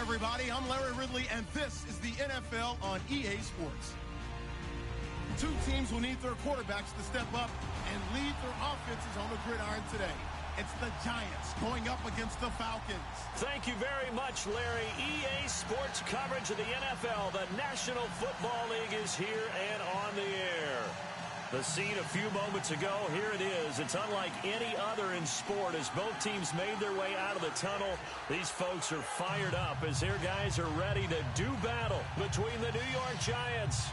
everybody. I'm Larry Ridley, and this is the NFL on EA Sports. Two teams will need their quarterbacks to step up and lead their offenses on the gridiron today. It's the Giants going up against the Falcons. Thank you very much, Larry. EA Sports coverage of the NFL. The National Football League is here and on the air. The scene a few moments ago, here it is. It's unlike any other in sport as both teams made their way out of the tunnel. These folks are fired up as their guys are ready to do battle between the New York Giants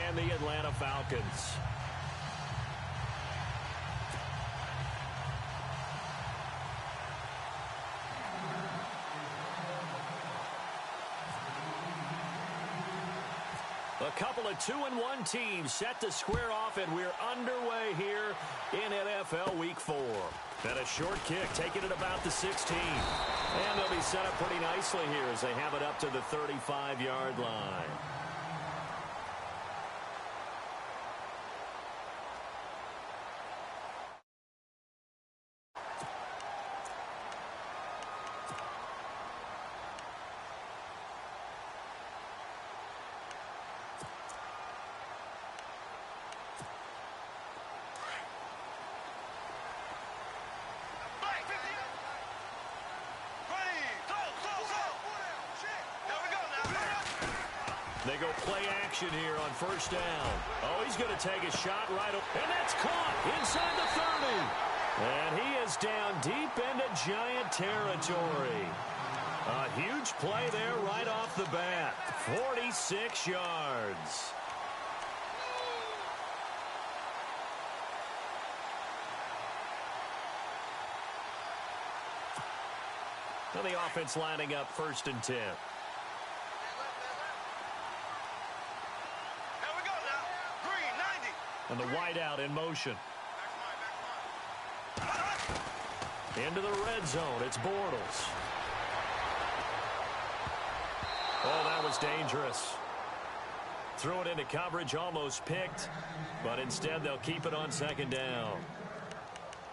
and the Atlanta Falcons. A couple of 2-1 teams set to square off, and we're underway here in NFL Week 4. And a short kick, taking it about the 16. And they'll be set up pretty nicely here as they have it up to the 35-yard line. They go play action here on first down. Oh, he's going to take a shot right over. And that's caught inside the 30. And he is down deep into Giant territory. A huge play there right off the bat. 46 yards. Now the offense lining up 1st and 10. And the wideout in motion. Into the red zone. It's Bortles. Oh, that was dangerous. Threw it into coverage, almost picked. But instead, they'll keep it on 2nd down.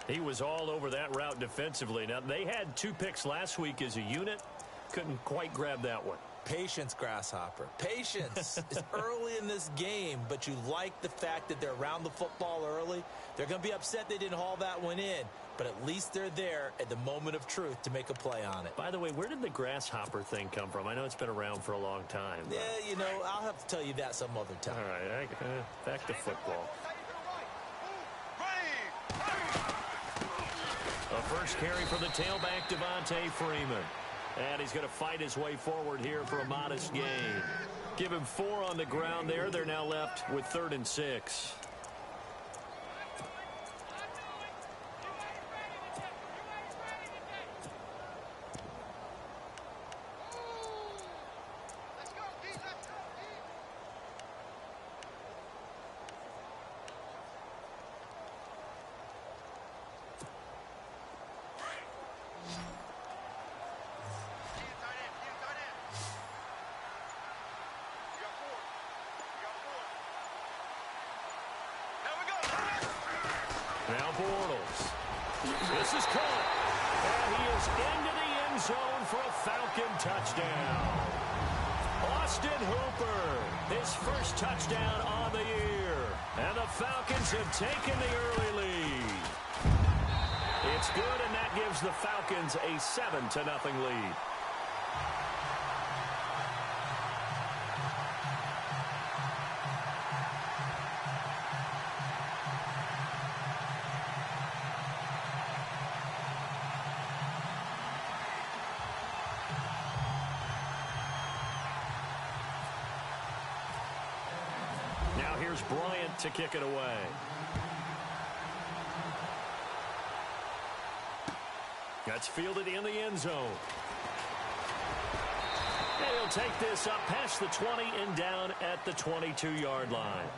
He was all over that route defensively. Now, they had 2 picks last week as a unit. Couldn't quite grab that one. Patience, Grasshopper. Patience. It's early in this game, but you like the fact that they're around the football early. They're going to be upset they didn't haul that one in, but at least they're there at the moment of truth to make a play on it. By the way, where did the grasshopper thing come from? I know it's been around for a long time. Yeah, you know, I'll have to tell you that some other time. All right, back to football. A first carry for the tailback, Devontae Freeman. And he's going to fight his way forward here for a modest gain. Give him 4 on the ground there. They're now left with 3rd and 6. Now Bortles. This is caught. And he is into the end zone for a Falcon touchdown. Austin Hooper, his first touchdown on the year. And the Falcons have taken the early lead. It's good, and that gives the Falcons a 7-0 lead. Now here's Bryant to kick it away. That's fielded in the end zone. And he'll take this up past the 20 and down at the 22-yard line.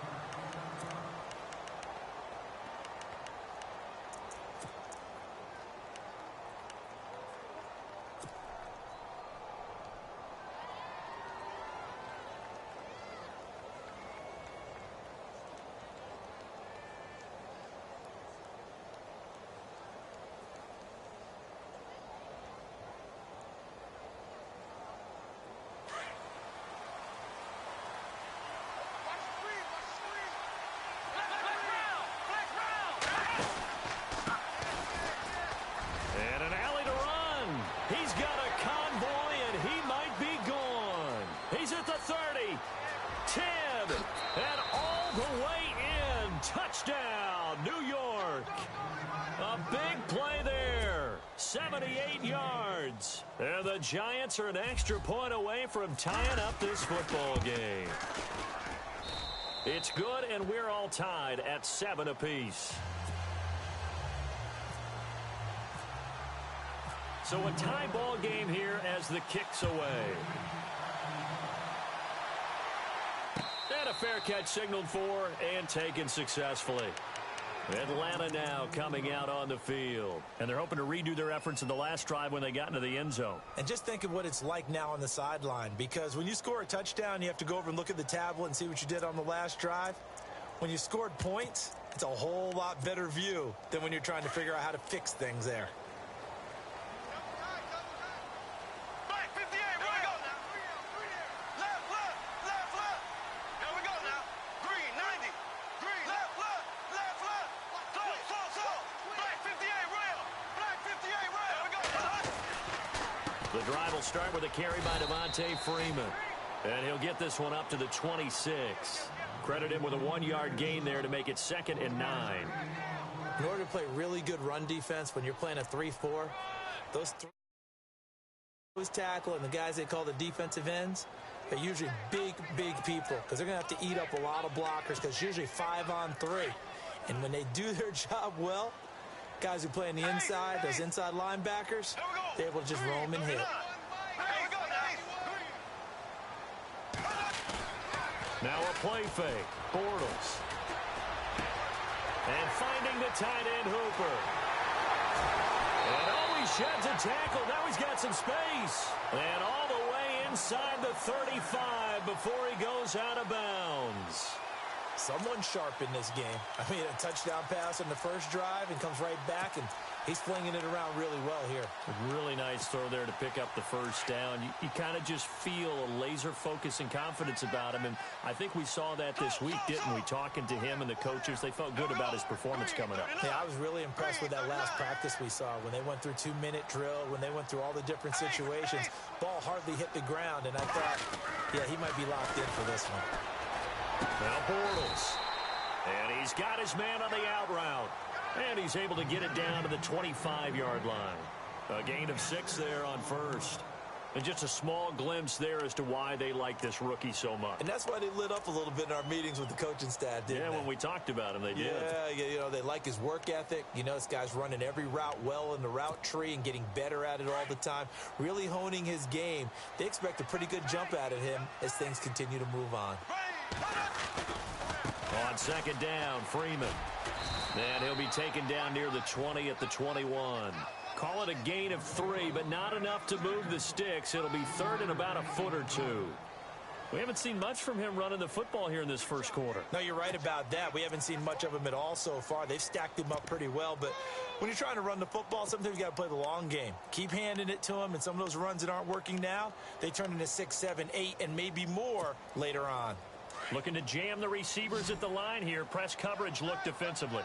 8 yards. And the Giants are an extra point away from tying up this football game. It's good, and we're all tied at 7 apiece. So a tie ball game here as the kick's away. And a fair catch signaled for and taken successfully. Atlanta now coming out on the field. And they're hoping to redo their efforts in the last drive when they got into the end zone. And just think of what it's like now on the sideline, because when you score a touchdown, you have to go over and look at the tablet and see what you did on the last drive. When you scored points, it's a whole lot better view than when you're trying to figure out how to fix things there. The drive will start with a carry by Devontae Freeman. And he'll get this one up to the 26. Credit him with a 1-yard gain there to make it 2nd and 9. In order to play really good run defense when you're playing a 3-4, those tackle and the guys they call the defensive ends, they're usually big people because they're going to have to eat up a lot of blockers because it's usually 5-on-3. And when they do their job well, guys who play on the inside, those inside linebackers, they're able to just roam and hit. Now a play fake. Bortles. And finding the tight end Hooper. And oh, he sheds a tackle. Now he's got some space. And all the way inside the 35 before he goes out of bounds. Someone sharp in this game. I mean, a touchdown pass on the first drive and comes right back, and he's flinging it around really well here. A really nice throw there to pick up the first down. You kind of just feel a laser focus and confidence about him, and I think we saw that this week, didn't we? Talking to him and the coaches, they felt good about his performance coming up. Yeah, I was really impressed with that last practice we saw when they went through 2-minute drill, when they went through all the different situations. Ball hardly hit the ground, and I thought, yeah, he might be locked in for this one. Now Bortles. And he's got his man on the out route. And he's able to get it down to the 25-yard line. A gain of 6 there on first. And just a small glimpse there as to why they like this rookie so much. And that's why they lit up a little bit in our meetings with the coaching staff, didn't they? Yeah, when we talked about him, they did. Yeah, you know, they like his work ethic. You know, this guy's running every route well in the route tree and getting better at it all the time, really honing his game. They expect a pretty good jump out of him as things continue to move on. On 2nd down, Freeman. And he'll be taken down near the 20 at the 21. Call it a gain of 3, but not enough to move the sticks. It'll be 3rd and about a foot or 2. We haven't seen much from him running the football here in this first quarter. No, you're right about that. We haven't seen much of him at all so far. They've stacked him up pretty well, but when you're trying to run the football, sometimes you got to play the long game. Keep handing it to him, and some of those runs that aren't working now, they turn into 6, 7, 8, and maybe more later on. Looking to jam the receivers at the line here. Press coverage look defensively.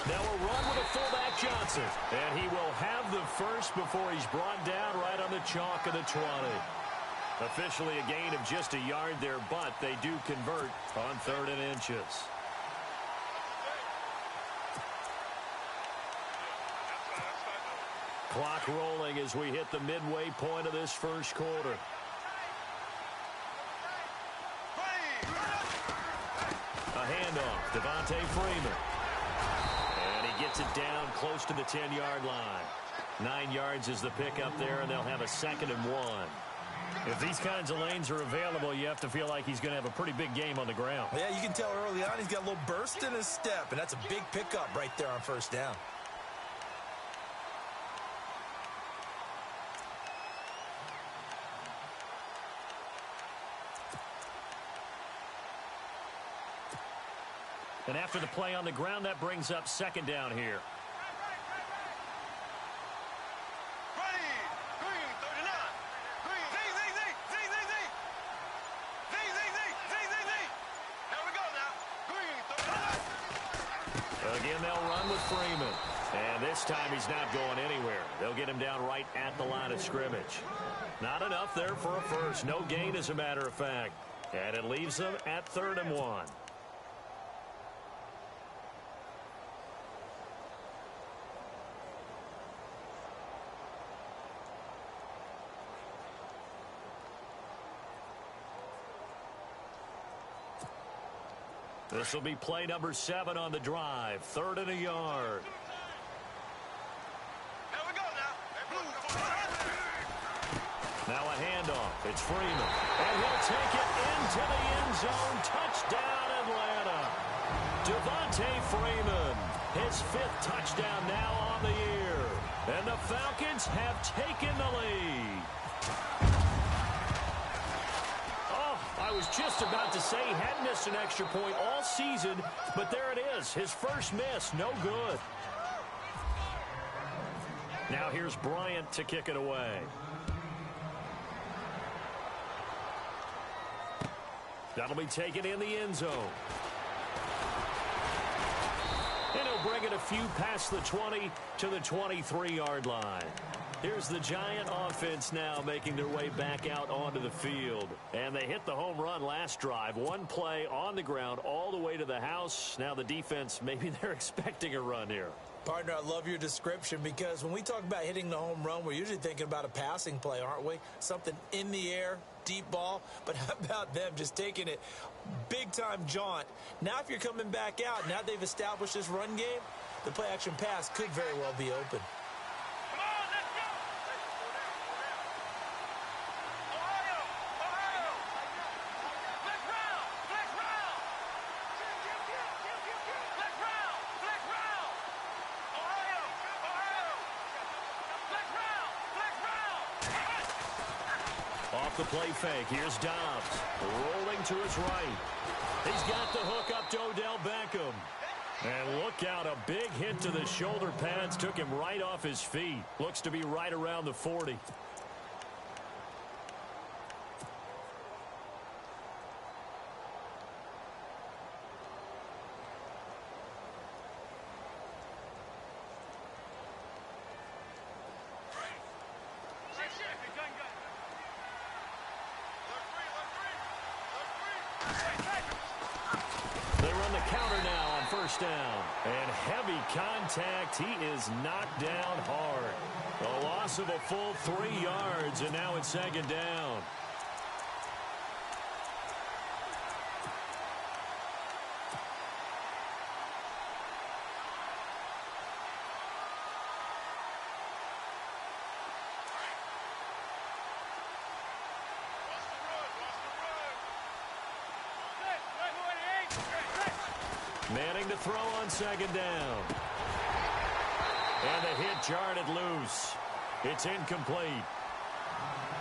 Now a run with a fullback Johnson. And he will have the first before he's brought down right on the chalk of the 20. Officially a gain of just a yard there, but they do convert on 3rd and inches. Clock rolling as we hit the midway point of this first quarter. A handoff, Devontae Freeman. And he gets it down close to the 10-yard line. 9 yards is the pickup there, and they'll have a 2nd and 1. If these kinds of lanes are available, you have to feel like he's going to have a pretty big game on the ground. Yeah, you can tell early on he's got a little burst in his step, and that's a big pickup right there on 1st down. And after the play on the ground, that brings up 2nd down here. Again, they'll run with Freeman. And this time he's not going anywhere. They'll get him down right at the line of scrimmage. Not enough there for a first. No gain, as a matter of fact. And it leaves them at 3rd and 1. This will be play number 7 on the drive. 3rd and a yard. Now a handoff. It's Freeman. And he'll take it into the end zone. Touchdown, Atlanta. Devontae Freeman. His 5th touchdown now on the year. And the Falcons have taken the lead. I was just about to say he hadn't missed an extra point all season, but there it is. His first miss, no good. Now here's Bryant to kick it away. That'll be taken in the end zone. And he'll bring it a few past the 20 to the 23-yard line. Here's the Giant offense now making their way back out onto the field. And they hit the home run last drive. One play on the ground all the way to the house. Now the defense, maybe they're expecting a run here. Partner, I love your description because when we talk about hitting the home run, we're usually thinking about a passing play, aren't we? Something in the air, deep ball. But how about them just taking it big-time jaunt? Now if you're coming back out, now they've established this run game, the play-action pass could very well be open. Off the play fake, here's Dobbs, rolling to his right. He's got the hook up to Odell Beckham. And look out, a big hit to the shoulder pads took him right off his feet. Looks to be right around the 40. Down. And heavy contact. He is knocked down hard. A loss of a full 3 yards, and now it's 2nd down. Manning to throw on 2nd down. And the hit jarred it loose. It's incomplete.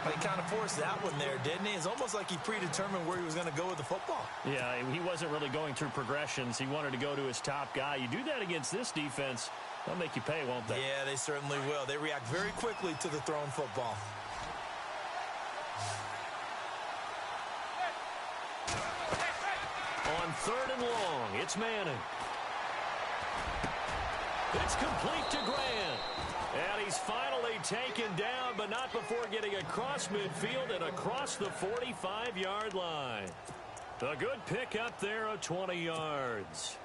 But he kind of forced that one there, didn't he? It's almost like he predetermined where he was going to go with the football. Yeah, he wasn't really going through progressions. He wanted to go to his top guy. You do that against this defense, they'll make you pay, won't they? Yeah, they certainly will. They react very quickly to the thrown football. On 3rd and long, it's Manning. It's complete to Grant. And he's finally taken down, but not before getting across midfield and across the 45-yard line. A good pickup there of 20 yards.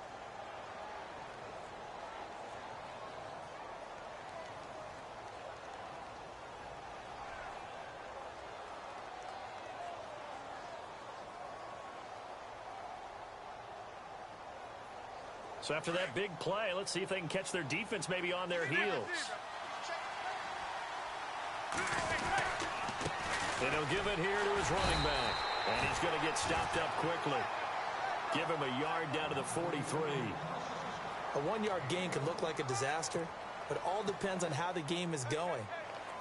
So after that big play, let's see if they can catch their defense maybe on their heels. And he'll give it here to his running back. And he's going to get stopped up quickly. Give him a yard down to the 43. A 1-yard gain can look like a disaster, but it all depends on how the game is going.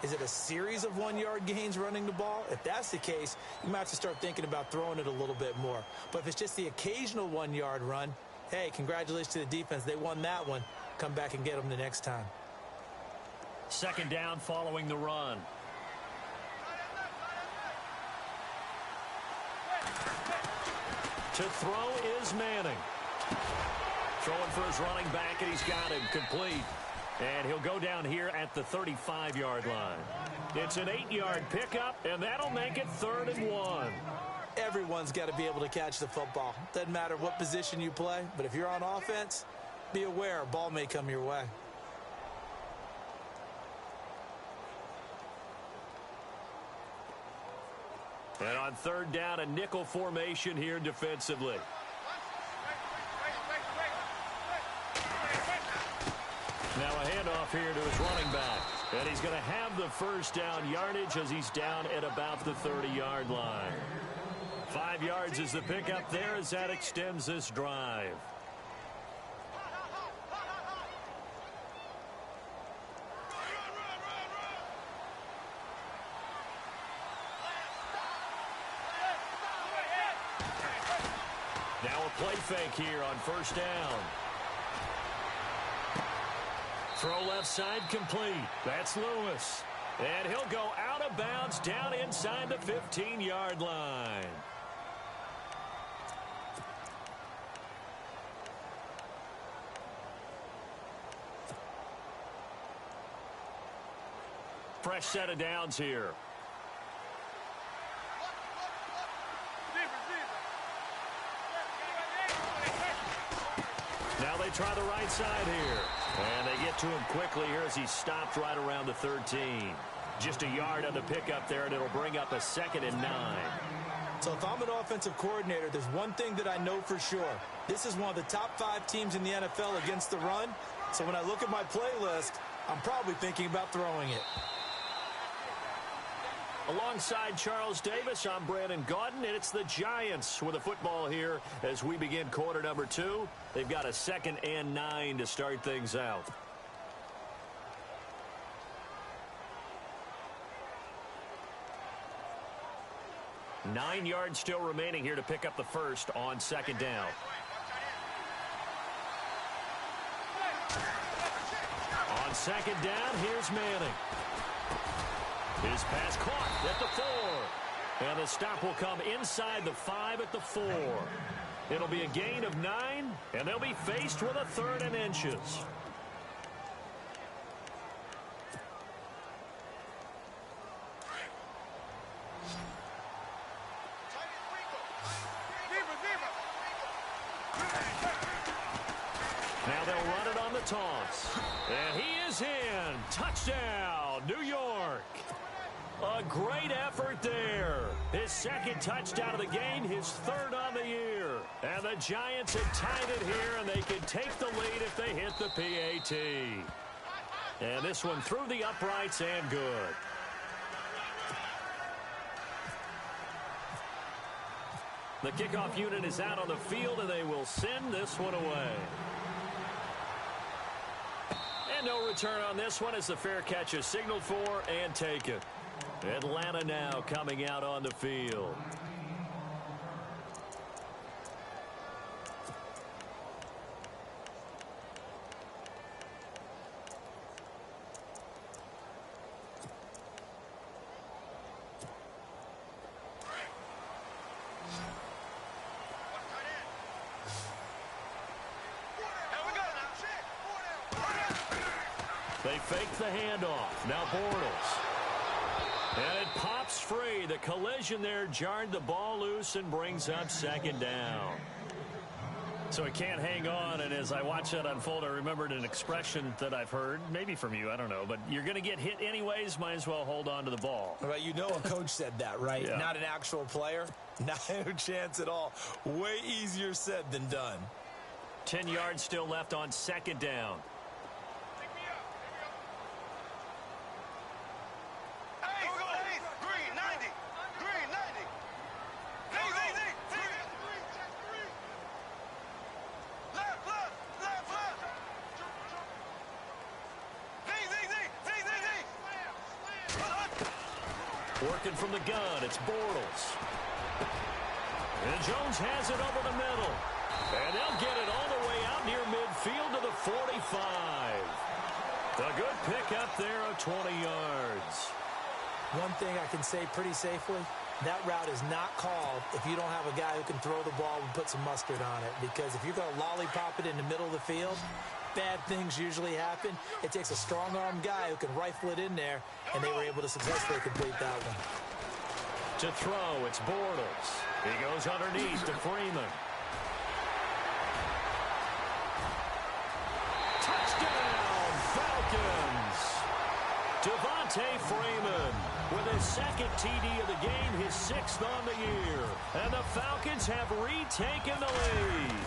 Is it a series of 1-yard gains running the ball? If that's the case, you might have to start thinking about throwing it a little bit more. But if it's just the occasional 1-yard run, hey, congratulations to the defense. They won that one. Come back and get them the next time. 2nd down following the run. To throw is Manning. Throwing for his running back, and he's got him complete. And he'll go down here at the 35-yard line. It's an 8-yard pickup, and that'll make it 3rd and 1. everyone's got to be able to catch the football. Doesn't matter what position you play, but if you're on offense, be aware a ball may come your way. And on third down, a nickel formation here defensively. Now a handoff here to his running back. And he's going to have the first down yardage as he's down at about the 30-yard line. 5 yards is the pickup there as that extends this drive. Now a play fake here on first down. Throw left side complete. That's Lewis. And he'll go out of bounds down inside the 15-yard line. Fresh set of downs here. Now they try the right side here. And they get to him quickly here as he stopped right around the 13. Just a yard on the pickup there, and it'll bring up a 2nd and 9. So if I'm an offensive coordinator, there's one thing that I know for sure. This is one of the top 5 teams in the NFL against the run. So when I look at my playlist, I'm probably thinking about throwing it. Alongside Charles Davis, I'm Brandon Gaudin, and it's the Giants with a football here as we begin quarter number 2. They've got a 2nd and 9 to start things out. Nine yards still remaining here to pick up the first on 2nd down. On 2nd down, here's Manning. His pass caught at the 4. And the stop will come inside the 5 at the 4. It'll be a gain of 9, and they'll be faced with a 3rd and inches. Now they'll run it on the toss. And he is in. Touchdown, New York. A great effort there. His 2nd touchdown of the game, his 3rd on the year. And the Giants have tied it here, and they can take the lead if they hit the PAT. And this one through the uprights and good. The kickoff unit is out on the field, and they will send this one away. And no return on this one as the fair catch is signaled for and taken. Atlanta now coming out on the field. They fake the handoff. Now Bortles. And it pops free. The collision there jarred the ball loose and brings up 2nd down. So it can't hang on, and as I watch that unfold, I remembered an expression that I've heard, maybe from you, I don't know, but you're going to get hit anyways, might as well hold on to the ball. Right, you know a coach said that, right? Yeah. Not an actual player. Not a chance at all. Way easier said than done. 10 yards still left on 2nd down. Working from the gun, it's Bortles. And Jones has it over the middle. And they'll get it all the way out near midfield to the 45. A good pickup there of 20 yards. One thing I can say pretty safely, that route is not called if you don't have a guy who can throw the ball and put some mustard on it. Because if you're going to lollipop it in the middle of the field, bad things usually happen. It takes a strong-arm guy who can rifle it in there, and they were able to successfully complete that one. To throw, it's Bortles. He goes underneath to Freeman. Touchdown, Falcons! Devontae Freeman with his second TD of the game, his 6th on the year. And the Falcons have retaken the lead.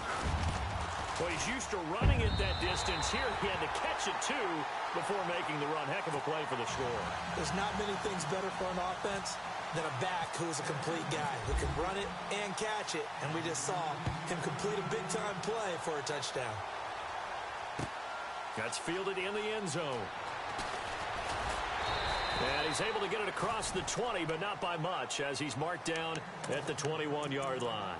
Well, he's used to running it that distance. Here he had to catch it, too, before making the run. Heck of a play for the score. There's not many things better for an offense than a back who's a complete guy who can run it and catch it. And we just saw him complete a big-time play for a touchdown. That's fielded in the end zone. And he's able to get it across the 20, but not by much, as he's marked down at the 21-yard line.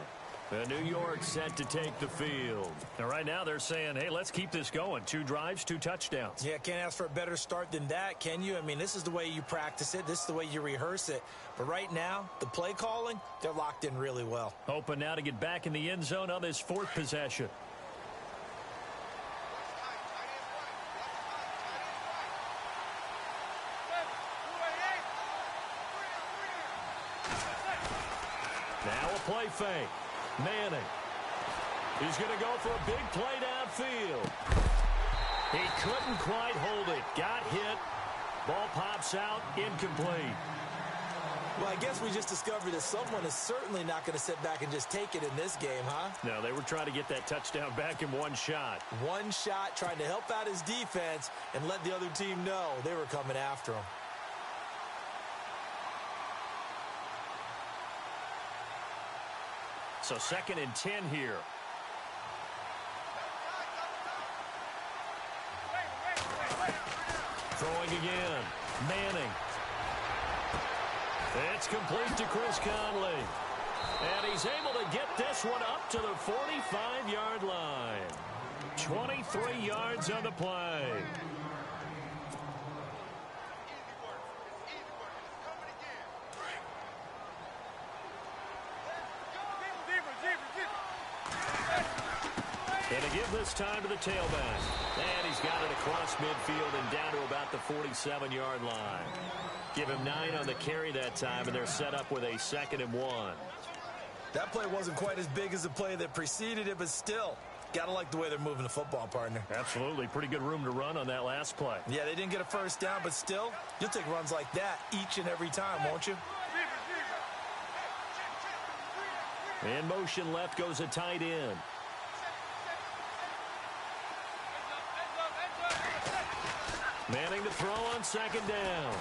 New York set to take the field. And right now they're saying, hey, let's keep this going. 2 drives, 2 touchdowns. Yeah, can't ask for a better start than that, can you? I mean, this is the way you practice it. This is the way you rehearse it. But right now, the play calling, they're locked in really well. Hoping now to get back in the end zone on this 4th possession. Now a play fake. Manning. He's going to go for a big play downfield. He couldn't quite hold it. Got hit. Ball pops out. Incomplete. Well, I guess we just discovered that someone is certainly not going to sit back and just take it in this game, huh? No, they were trying to get that touchdown back in one shot. One shot, trying to help out his defense and let the other team know they were coming after him. So 2nd and 10 here. Throwing again. Manning. It's complete to Chris Conley. And he's able to get this one up to the 45-yard line. 23 yards on the play. And to give this time to the tailback. And he's got it across midfield and down to about the 47-yard line. Give him 9 on the carry that time, and they're set up with a 2nd and 1. That play wasn't quite as big as the play that preceded it, but still, gotta like the way they're moving the football, partner. Absolutely. Pretty good room to run on that last play. Yeah, they didn't get a first down, but still, you'll take runs like that each and every time, won't you? In motion left goes a tight end. Manning to throw on 2nd down.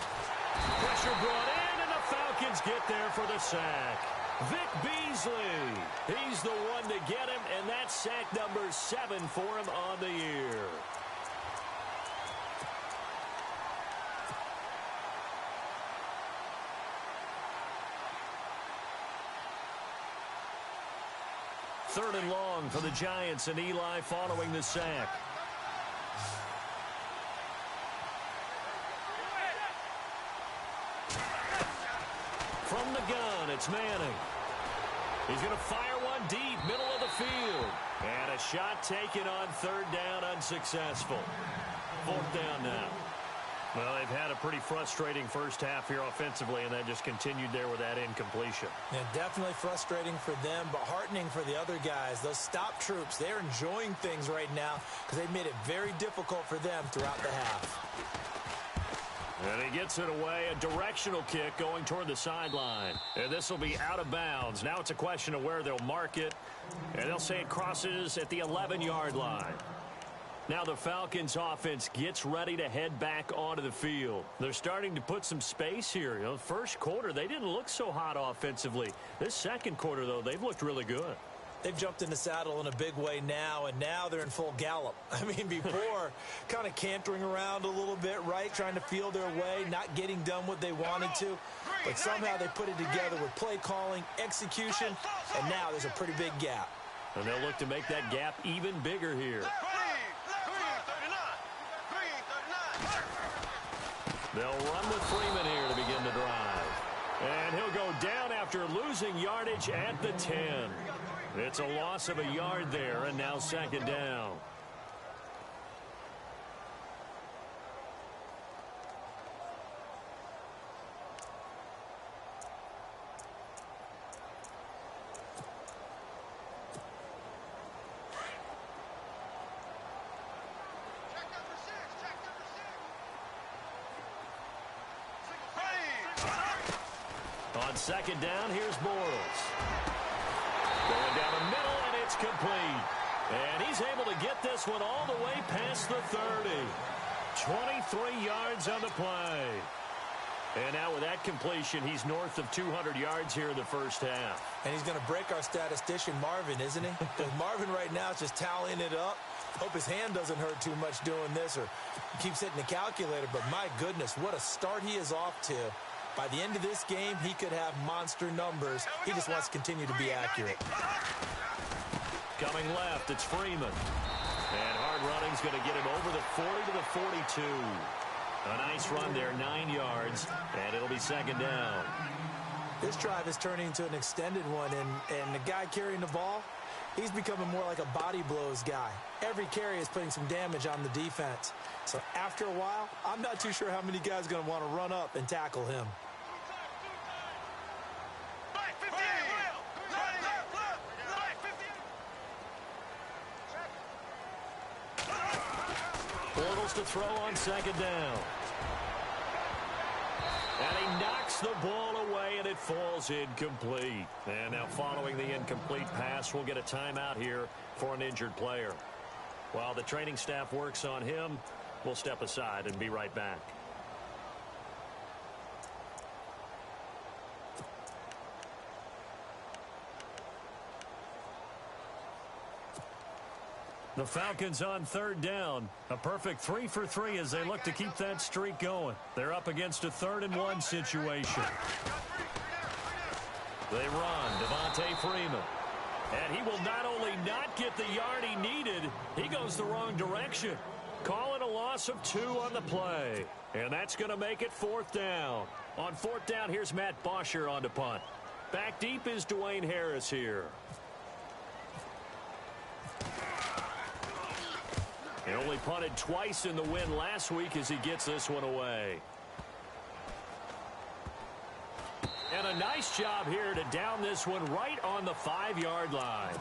Pressure brought in, and the Falcons get there for the sack. Vic Beasley, he's the one to get him, and that's sack number 7 for him on the year. Third and long for the Giants and Eli following the sack. From the gun, it's Manning. He's going to fire one deep, middle of the field. And a shot taken on 3rd down, unsuccessful. 4th down now. Well, they've had a pretty frustrating first half here offensively, and that just continued there with that incompletion. Yeah, definitely frustrating for them, but heartening for the other guys. Those stop troops, they're enjoying things right now because they've made it very difficult for them throughout the half. And he gets it away, a directional kick going toward the sideline. And this will be out of bounds. Now it's a question of where they'll mark it. And they'll say it crosses at the 11-yard line. Now the Falcons offense gets ready to head back onto the field. They're starting to put some space here. You know, first quarter, they didn't look so hot offensively. This second quarter, though, they've looked really good. They've jumped in the saddle in a big way now, and now they're in full gallop. I mean, before, kind of cantering around a little bit, right, trying to feel their way, not getting done what they wanted to. But somehow they put it together with play calling, execution, and now there's a pretty big gap. And they'll look to make that gap even bigger here. They'll run with Freeman here to begin the drive. And he'll go down after losing yardage at the 10. It's a loss of a yard there, and now second down. On second down, here's Bortles. Going down the middle, and it's complete. And he's able to get this one all the way past the 30. 23 yards on the play. And now with that completion, he's north of 200 yards here in the first half. And he's going to break our statistician, Marvin, isn't he? Because Marvin right now is just tallying it up. Hope his hand doesn't hurt too much doing this or keeps hitting the calculator. But my goodness, what a start he is off to. By the end of this game, he could have monster numbers. He just wants to continue to be accurate. Coming left, it's Freeman. And hard running's going to get him over the 40 to the 42. A nice run there, 9 yards, and it'll be second down. This drive is turning into an extended one, and the guy carrying the ball, he's becoming more like a body blows guy. Every carry is putting some damage on the defense. So after a while, I'm not too sure how many guys are going to want to run up and tackle him. Bortles to throw on second down. And he knocks the ball away, and it falls incomplete. And now following the incomplete pass, we'll get a timeout here for an injured player. While the training staff works on him, we'll step aside and be right back. The Falcons on third down. A perfect 3 for 3 as they look to keep that streak going. They're up against a 3rd-and-1 situation. They run. Devontae Freeman. And he will not only not get the yard he needed, he goes the wrong direction. Calling a loss of 2 on the play. And that's going to make it 4th down. On 4th down, here's Matt Bosher on to punt. Back deep is Dwayne Harris here. He only punted twice in the win last week as he gets this one away. And a nice job here to down this one right on the 5-yard line.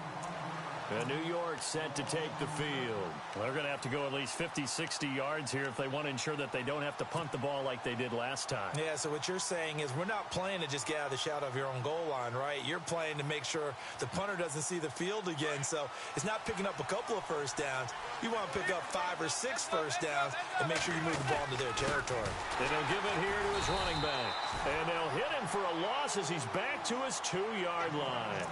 And New York set to take the field. They're going to have to go at least 50, 60 yards here if they want to ensure that they don't have to punt the ball like they did last time. Yeah, so what you're saying is we're not playing to just get out of the shadow of your own goal line, right? You're playing to make sure the punter doesn't see the field again. So it's not picking up a couple of first downs. You want to pick up 5 or 6 first downs and make sure you move the ball into their territory. And they'll give it here to his running back. And they'll hit him for a loss as he's back to his 2-yard line.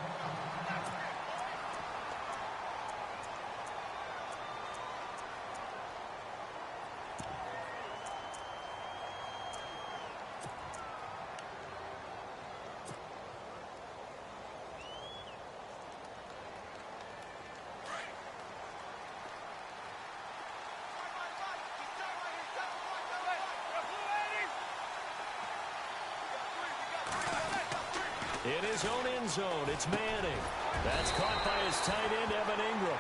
In his own end zone, it's Manning. That's caught by his tight end, Evan Ingram.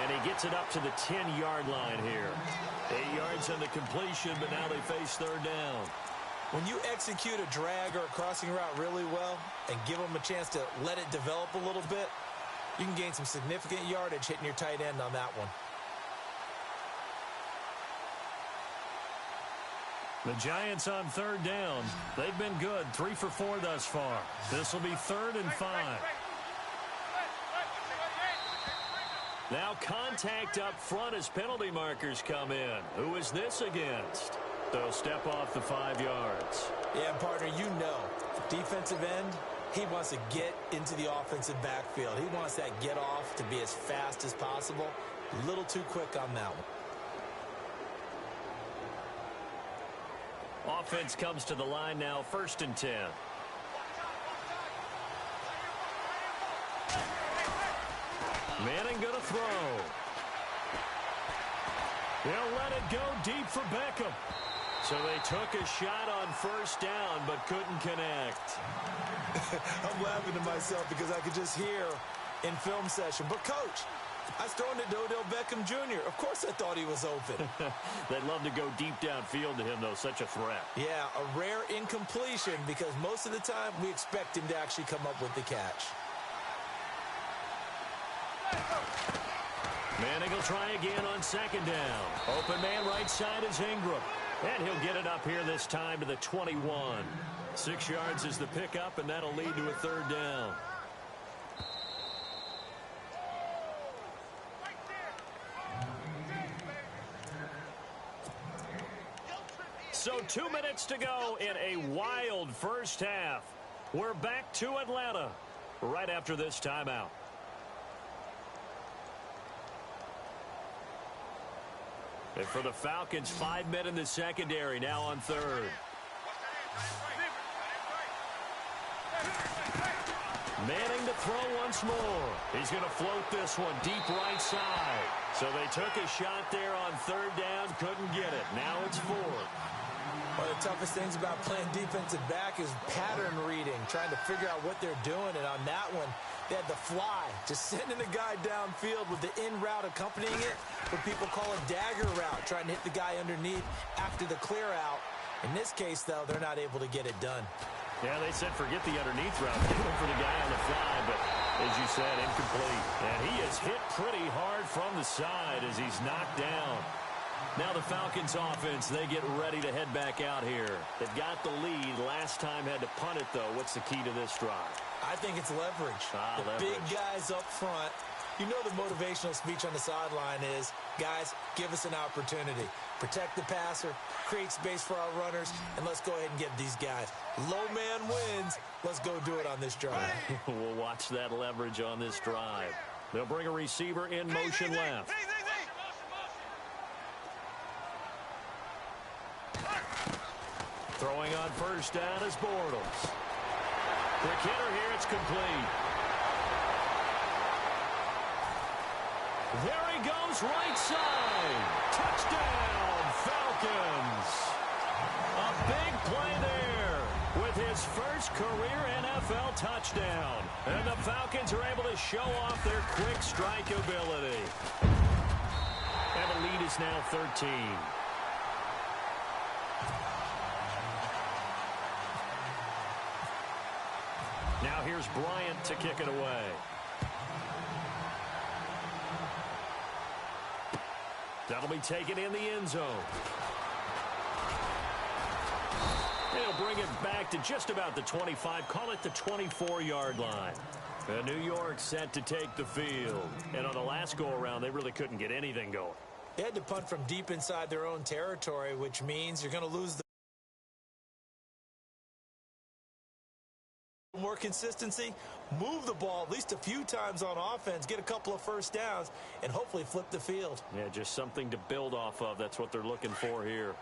And he gets it up to the 10-yard line here. 8 yards on the completion, but now they face 3rd down. When you execute a drag or a crossing route really well and give them a chance to let it develop a little bit, you can gain some significant yardage hitting your tight end on that one. The Giants on 3rd down. They've been good, 3 for 4 thus far. This will be 3rd and 5. Now contact up front as penalty markers come in. Who is this against? They'll step off the 5 yards. Yeah, partner, you know, defensive end, he wants to get into the offensive backfield. He wants that get off to be as fast as possible. A little too quick on that one. Offense comes to the line now, 1st and 10. Manning going to throw. He'll let it go deep for Beckham. So they took a shot on 1st down, but couldn't connect. I'm laughing to myself because I could just hear in film session, but coach, I was throwing to Odell Beckham Jr. Of course I thought he was open. They'd love to go deep downfield to him, though. Such a threat. Yeah, a rare incompletion because most of the time we expect him to actually come up with the catch. Manning will try again on 2nd down. Open man right side is Ingram. And he'll get it up here this time to the 21. 6 yards is the pickup, and that'll lead to a third down. So 2 minutes to go in a wild first half. We're back to Atlanta right after this timeout. And for the Falcons, 5 men in the secondary, now on third. Manning to throw once more. He's going to float this one deep right side. So they took a shot there on third down, couldn't get it. Now it's fourth. One of the toughest things about playing defensive back is pattern reading, trying to figure out what they're doing. And on that one, they had the fly, just sending the guy downfield with the in route accompanying it, what people call a dagger route, trying to hit the guy underneath after the clear out. In this case, though, they're not able to get it done. Yeah, they said forget the underneath route. Get him for the guy on the fly, but as you said, incomplete. And he is hit pretty hard from the side as he's knocked down. Now the Falcons offense, they get ready to head back out here. They've got the lead. Last time had to punt it, though. What's the key to this drive? I think it's leverage. The big guys up front. You know the motivational speech on the sideline is, guys, give us an opportunity. Protect the passer, create space for our runners, and let's go ahead and get these guys. Low man wins. Let's go do it on this drive. We'll watch that leverage on this drive. They'll bring a receiver in motion left. Throwing on first down is Bortles. Quick hitter here, it's complete. There he goes, right side. Touchdown, Falcons. A big play there with his first career NFL touchdown. And the Falcons are able to show off their quick strike ability. And the lead is now 13. Now here's Bryant to kick it away. That'll be taken in the end zone. They'll bring it back to just about the 25, call it the 24-yard line. And New York set to take the field. And on the last go-around, they really couldn't get anything going. They had to punt from deep inside their own territory, which means you're going to lose the more consistency, move the ball at least a few times on offense, get a couple of first downs, and hopefully flip the field. Yeah, just something to build off of. That's what they're looking for here.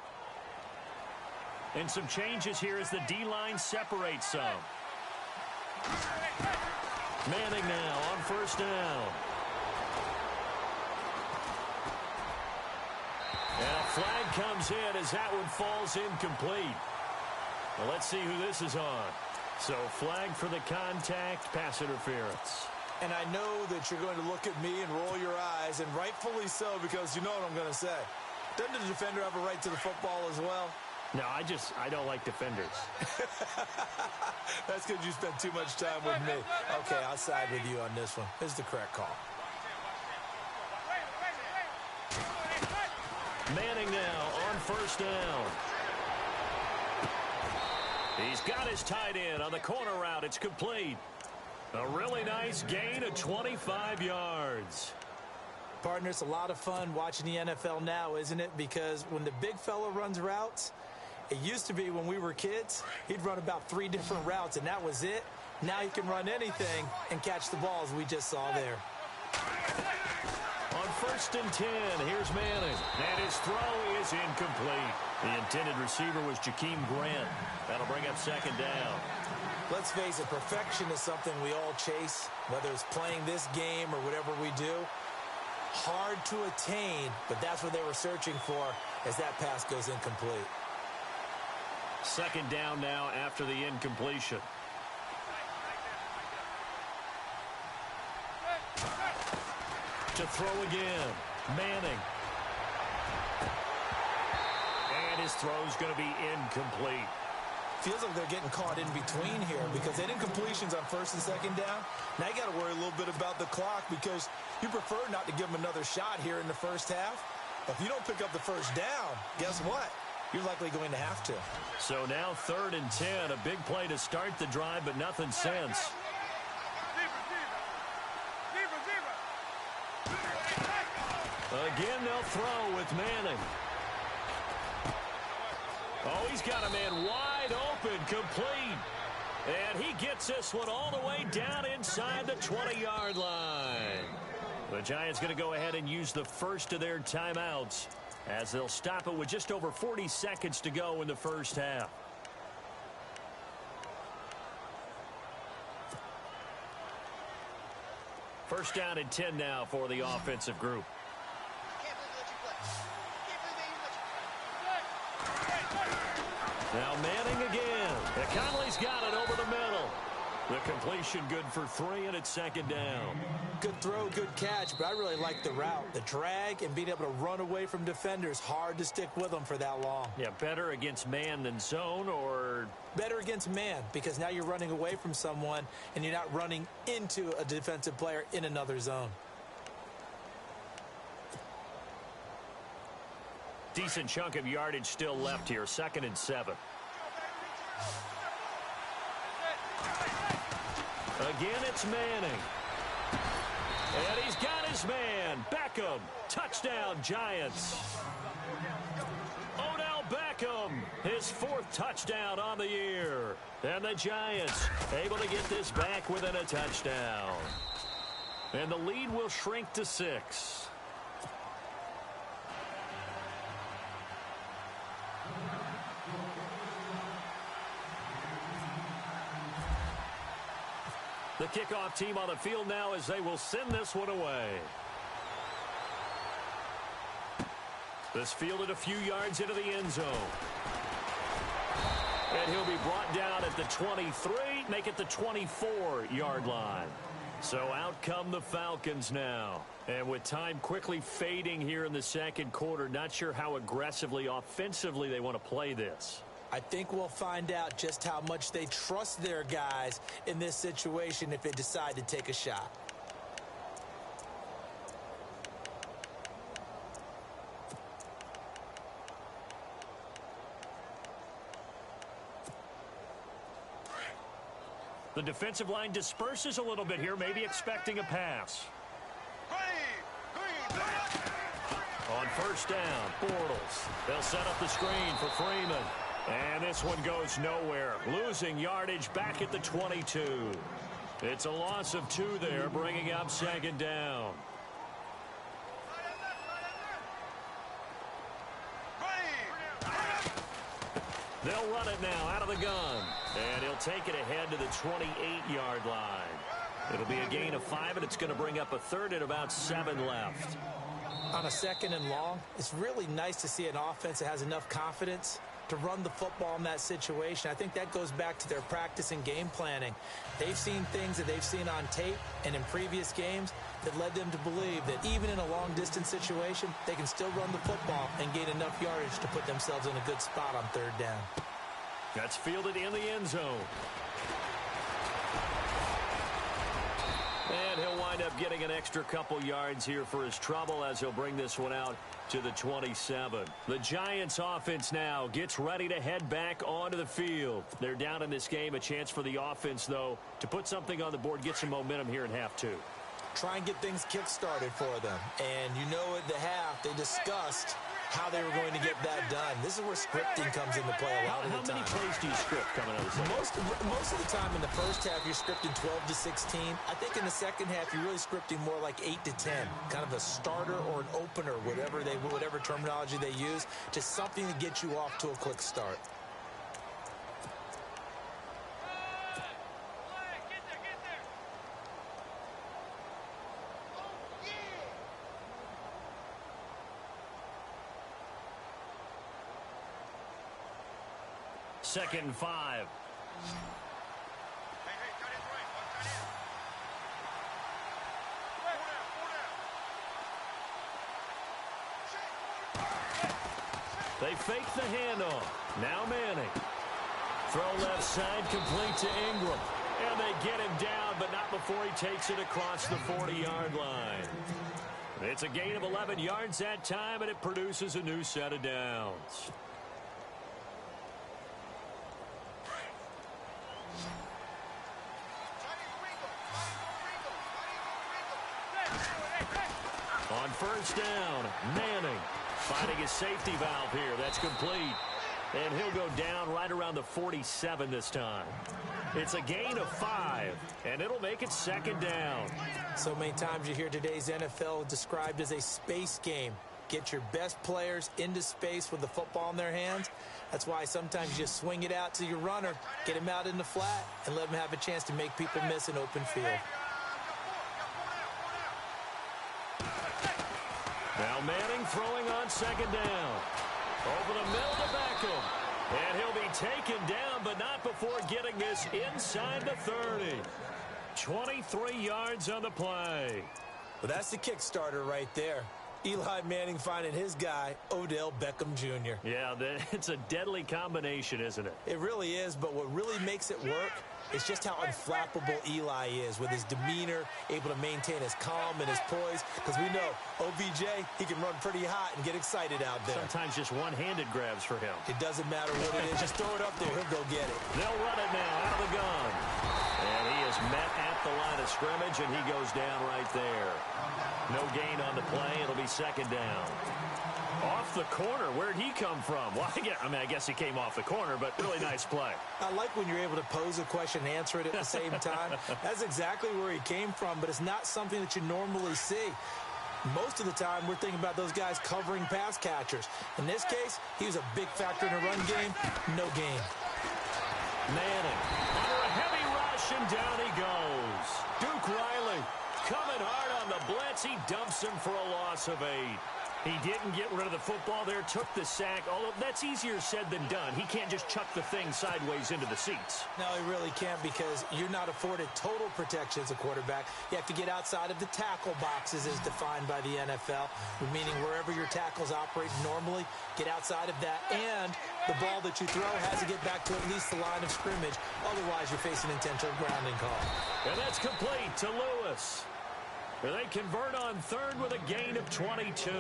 And some changes here as the D-line separates some. Manning now on first down. And a flag comes in as that one falls incomplete. Well, let's see who this is on. So flag for the contact, pass interference. And I know that you're going to look at me and roll your eyes, and rightfully so, because you know what I'm going to say. Doesn't the defender have a right to the football as well? No, I don't like defenders. That's because you spend too much time with me. Okay, I'll side with you on this one. This is the correct call. Manning now on first down. He's got his tight end on the corner route. It's complete. A really nice gain of 25 yards. Partner, it's a lot of fun watching the NFL now, isn't it? Because when the big fella runs routes, it used to be when we were kids, he'd run about 3 different routes, and that was it. Now he can run anything and catch the ball, as we just saw there. On first and 10, here's Manning. And his throw is incomplete. The intended receiver was Jakeem Grant. That'll bring up second down. Let's face it, perfection is something we all chase, whether it's playing this game or whatever we do. Hard to attain, but that's what they were searching for as that pass goes incomplete. Second down now after the incompletion. To throw again, Manning. And his throw's going to be incomplete. Feels like they're getting caught in between here because they did incompletions on first and second down. Now you got to worry a little bit about the clock because you prefer not to give them another shot here in the first half. But if you don't pick up the first down, guess what? You're likely going to have to. So now 3rd and 10. A big play to start the drive, but nothing since. Again, they'll throw with Manning. Oh, he's got a man wide open, complete. And he gets this one all the way down inside the 20-yard line. The Giants going to go ahead and use the first of their timeouts as they'll stop it with just over 40 seconds to go in the first half. First down and 10 now for the offensive group. Now Manning again. Conley's got it over the middle. The completion good for 3, and it's 2nd down. Good throw, good catch, but I really like the route. The drag and being able to run away from defenders. Hard to stick with them for that long. Yeah, better against man than zone, or? Better against man, because now you're running away from someone and you're not running into a defensive player in another zone. Decent chunk of yardage still left here. 2nd and 7. Again, it's Manning. And he's got his man. Beckham. Touchdown, Giants. Odell Beckham. His 4th touchdown on the year. And the Giants able to get this back within a touchdown. And the lead will shrink to 6. The kickoff team on the field now as they will send this one away. This fielded a few yards into the end zone. And he'll be brought down at the 23, make it the 24-yard line. So out come the Falcons now. And with time quickly fading here in the 2nd quarter, not sure how aggressively, offensively they want to play this. I think we'll find out just how much they trust their guys in this situation if they decide to take a shot. The defensive line disperses a little bit here, maybe expecting a pass. On 1st down, Bortles. They'll set up the screen for Freeman. And this one goes nowhere. Losing yardage back at the 22. It's a loss of 2 there, bringing up 2nd down. They'll run it now out of the gun. And he'll take it ahead to the 28-yard line. It'll be a gain of 5, and it's going to bring up a 3rd and about 7 left. On a 2nd and long, it's really nice to see an offense that has enough confidence to run the football in that situation. I think that goes back to their practice and game planning. They've seen things that they've seen on tape and in previous games that led them to believe that even in a long-distance situation, they can still run the football and gain enough yardage to put themselves in a good spot on 3rd down. That's fielded in the end zone. And he'll wind up getting an extra couple yards here for his trouble as he'll bring this one out to the 27. The Giants offense now gets ready to head back onto the field. They're down in this game. A chance for the offense, though, to put something on the board, get some momentum here in half 2. Try and get things kick-started for them. And you know at the half, they discussed how they were going to get that done. This is where scripting comes into play a lot of the time. How many plays do you script coming out of the second? Most of the time in the first half, you're scripting 12 to 16. I think in the second half, you're really scripting more like 8 to 10. Kind of a starter or an opener, whatever terminology they use, just something to get you off to a quick start. Second and 5. They fake the handoff. Now Manning. Throw left side, complete to Ingram. And they get him down, but not before he takes it across the 40-yard line. It's a gain of 11 yards that time, and it produces a new set of downs. first down. Manning finding his safety valve here. That's complete. And he'll go down right around the 47 this time. It's a gain of 5, and it'll make it second down. So many times you hear today's NFL described as a space game. Get your best players into space with the football in their hands. That's why sometimes you just swing it out to your runner, get him out in the flat, and let him have a chance to make people miss an open field. Now Manning throwing on second down. Over the middle to Beckham. And he'll be taken down, but not before getting this inside the 30. 23 yards on the play. Well, that's the kick-starter right there. Eli Manning finding his guy, Odell Beckham Jr. Yeah, it's a deadly combination, isn't it? It really is, but what really makes it work is just how unflappable Eli is with his demeanor, able to maintain his calm and his poise. Because we know OBJ, he can run pretty hot and get excited out there. Sometimes just one-handed grabs for him. It doesn't matter what it is. Just throw it up there. He'll go get it. They'll run it now out of the gun. And he is met at the line of scrimmage, and he goes down right there. No gain on the play. It'll be second down. Off the corner. Where'd he come from? Well, I guess he came off the corner, but really nice play. I like when you're able to pose a question and answer it at the same time. That's exactly where he came from, but it's not something that you normally see. Most of the time, we're thinking about those guys covering pass catchers. In this case, he was a big factor in the run game. No gain. Manning under a heavy rush, and down he goes. Duke Riley coming hard on the blitz. He dumps him for a loss of 8. He didn't get rid of the football there, took the sack, although that's easier said than done. He can't just chuck the thing sideways into the seats. No, he really can't, because you're not afforded total protection as a quarterback. You have to get outside of the tackle boxes as defined by the NFL, meaning wherever your tackles operate normally, get outside of that, and the ball that you throw has to get back to at least the line of scrimmage. Otherwise, you're facing intentional grounding call. And that's complete to Lewis. They convert on third with a gain of 22.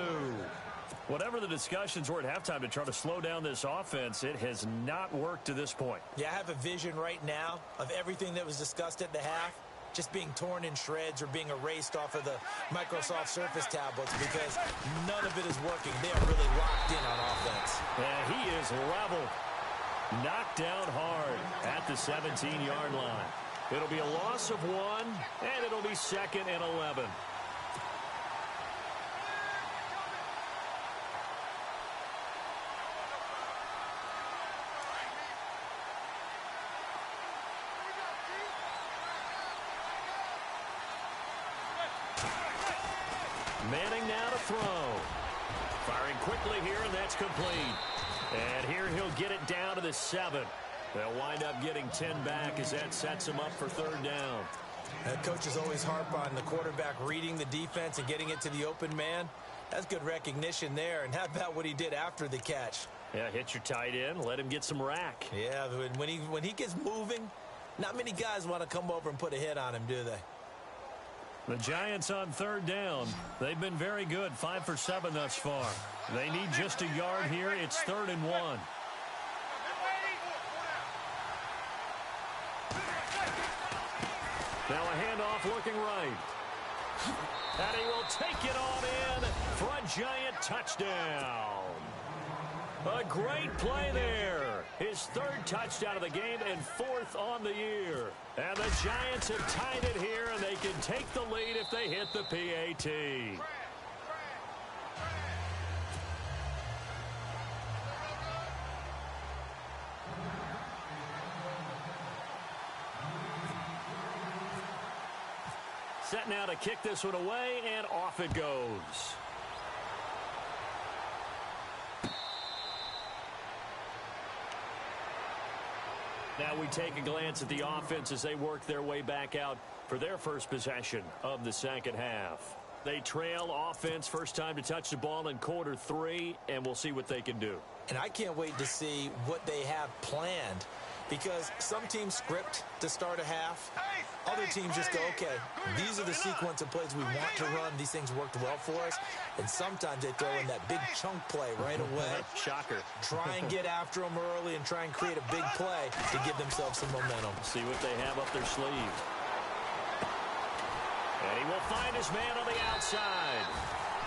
Whatever the discussions were at halftime to try to slow down this offense, it has not worked to this point. Yeah, I have a vision right now of everything that was discussed at the half just being torn in shreds or being erased off of the Microsoft Surface tablets, because none of it is working. They are really locked in on offense. And he is level. Knocked down hard at the 17-yard line. It'll be a loss of 1, and it'll be second and 11. Manning now to throw. Firing quickly here, and that's complete. And here he'll get it down to the 7. They'll wind up getting 10 back as that sets them up for third down. Coaches always harp on the quarterback reading the defense and getting it to the open man. That's good recognition there. And how about what he did after the catch? Yeah, hit your tight end, let him get some rack. Yeah, when he gets moving, not many guys want to come over and put a hit on him, do they? The Giants on third down. They've been very good, 5 for 7 thus far. They need just a yard here. It's 3rd and 1. Now a handoff looking right. And he will take it on in for a Giant touchdown. A great play there. His 3rd touchdown of the game and 4th on the year. And the Giants have tied it here, and they can take the lead if they hit the PAT. Set now to kick this one away, and off it goes. Now we take a glance at the offense as they work their way back out for their first possession of the second half. They trail offense, first time to touch the ball in quarter 3, and we'll see what they can do. And I can't wait to see what they have planned, because some teams script to start a half. Other teams just go, okay, these are the sequence of plays we want to run. These things worked well for us. And sometimes they throw in that big chunk play right away. Shocker. Try and get after them early and try and create a big play to give themselves some momentum. See what they have up their sleeve. And he will find his man on the outside.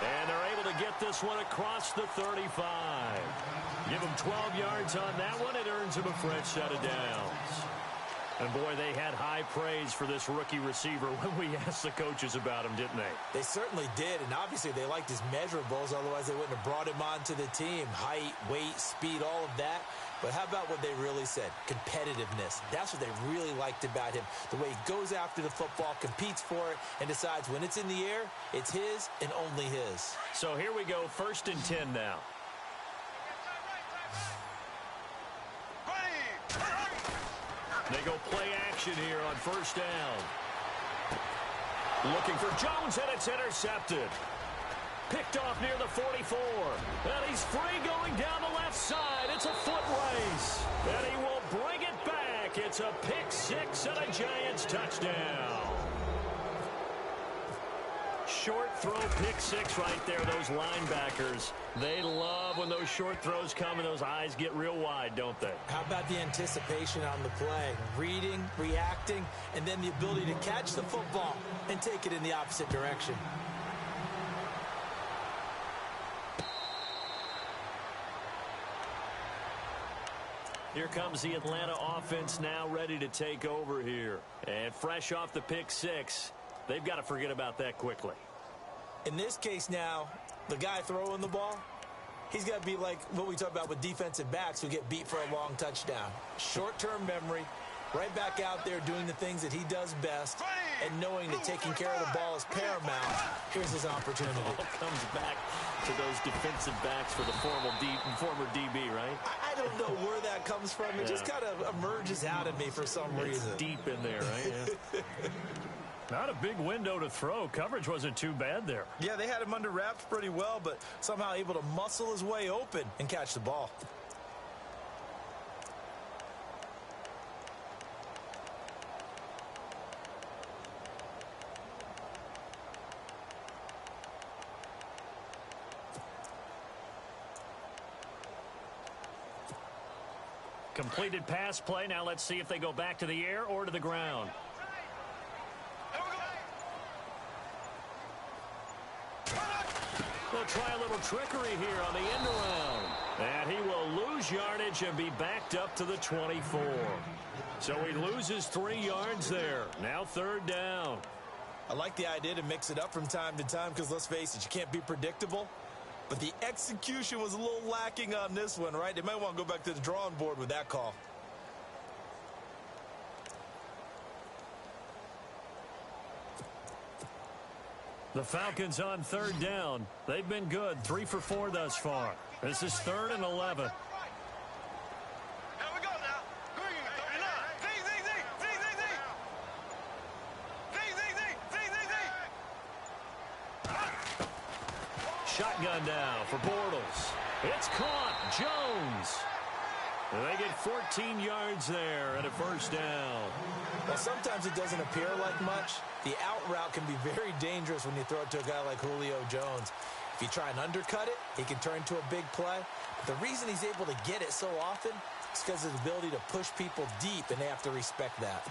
And they're able to get this one across the 35. Give them 12 yards on that one. It earns them a fresh set of downs. And, boy, they had high praise for this rookie receiver when we asked the coaches about him, didn't they? They certainly did, and obviously they liked his measurables. Otherwise, they wouldn't have brought him onto the team. Height, weight, speed, all of that. But how about what they really said? Competitiveness. That's what they really liked about him. The way he goes after the football, competes for it, and decides when it's in the air, it's his and only his. So here we go, 1st and 10 now. They go play action here on 1st down. Looking for Jones, and it's intercepted. Picked off near the 44. And he's free going down the left side. It's a foot race. And he will bring it back. It's a pick six and a Giants touchdown. Short throw pick six right there. Those linebackers, they love when those short throws come and those eyes get real wide, don't they? How about the anticipation on the play? Reading, reacting, and then the ability to catch the football and take it in the opposite direction. Here comes the Atlanta offense now ready to take over here. And fresh off the pick six, they've got to forget about that quickly. In this case now, the guy throwing the ball, he's got to be like what we talk about with defensive backs who get beat for a long touchdown. Short-term memory, right back out there doing the things that he does best, and knowing that taking care of the ball is paramount. Here's his opportunity. It all comes back to those defensive backs for the former DB, right? I don't know where that comes from. It just kind of emerges out of me for some reason. Deep in there, right? Yeah. Not a big window to throw. Coverage wasn't too bad there. Yeah, they had him under wraps pretty well, but somehow able to muscle his way open and catch the ball. Completed pass play. Now let's see if they go back to the air or to the ground. They'll try a little trickery here on the end around. And he will lose yardage and be backed up to the 24. So he loses 3 yards there. Now 3rd down. I like the idea to mix it up from time to time because, let's face it, you can't be predictable. But the execution was a little lacking on this one, right? They might want to go back to the drawing board with that call. The Falcons on 3rd down. They've been good. 3 for 4 thus far. This is 3rd and 11. Shotgun down for Bortles. It's caught. Jones. And they get 14 yards there and a 1st down. Well, sometimes it doesn't appear like much. The out route can be very dangerous when you throw it to a guy like Julio Jones. If you try and undercut it, he can turn into a big play. But the reason he's able to get it so often is because of his ability to push people deep, and they have to respect that.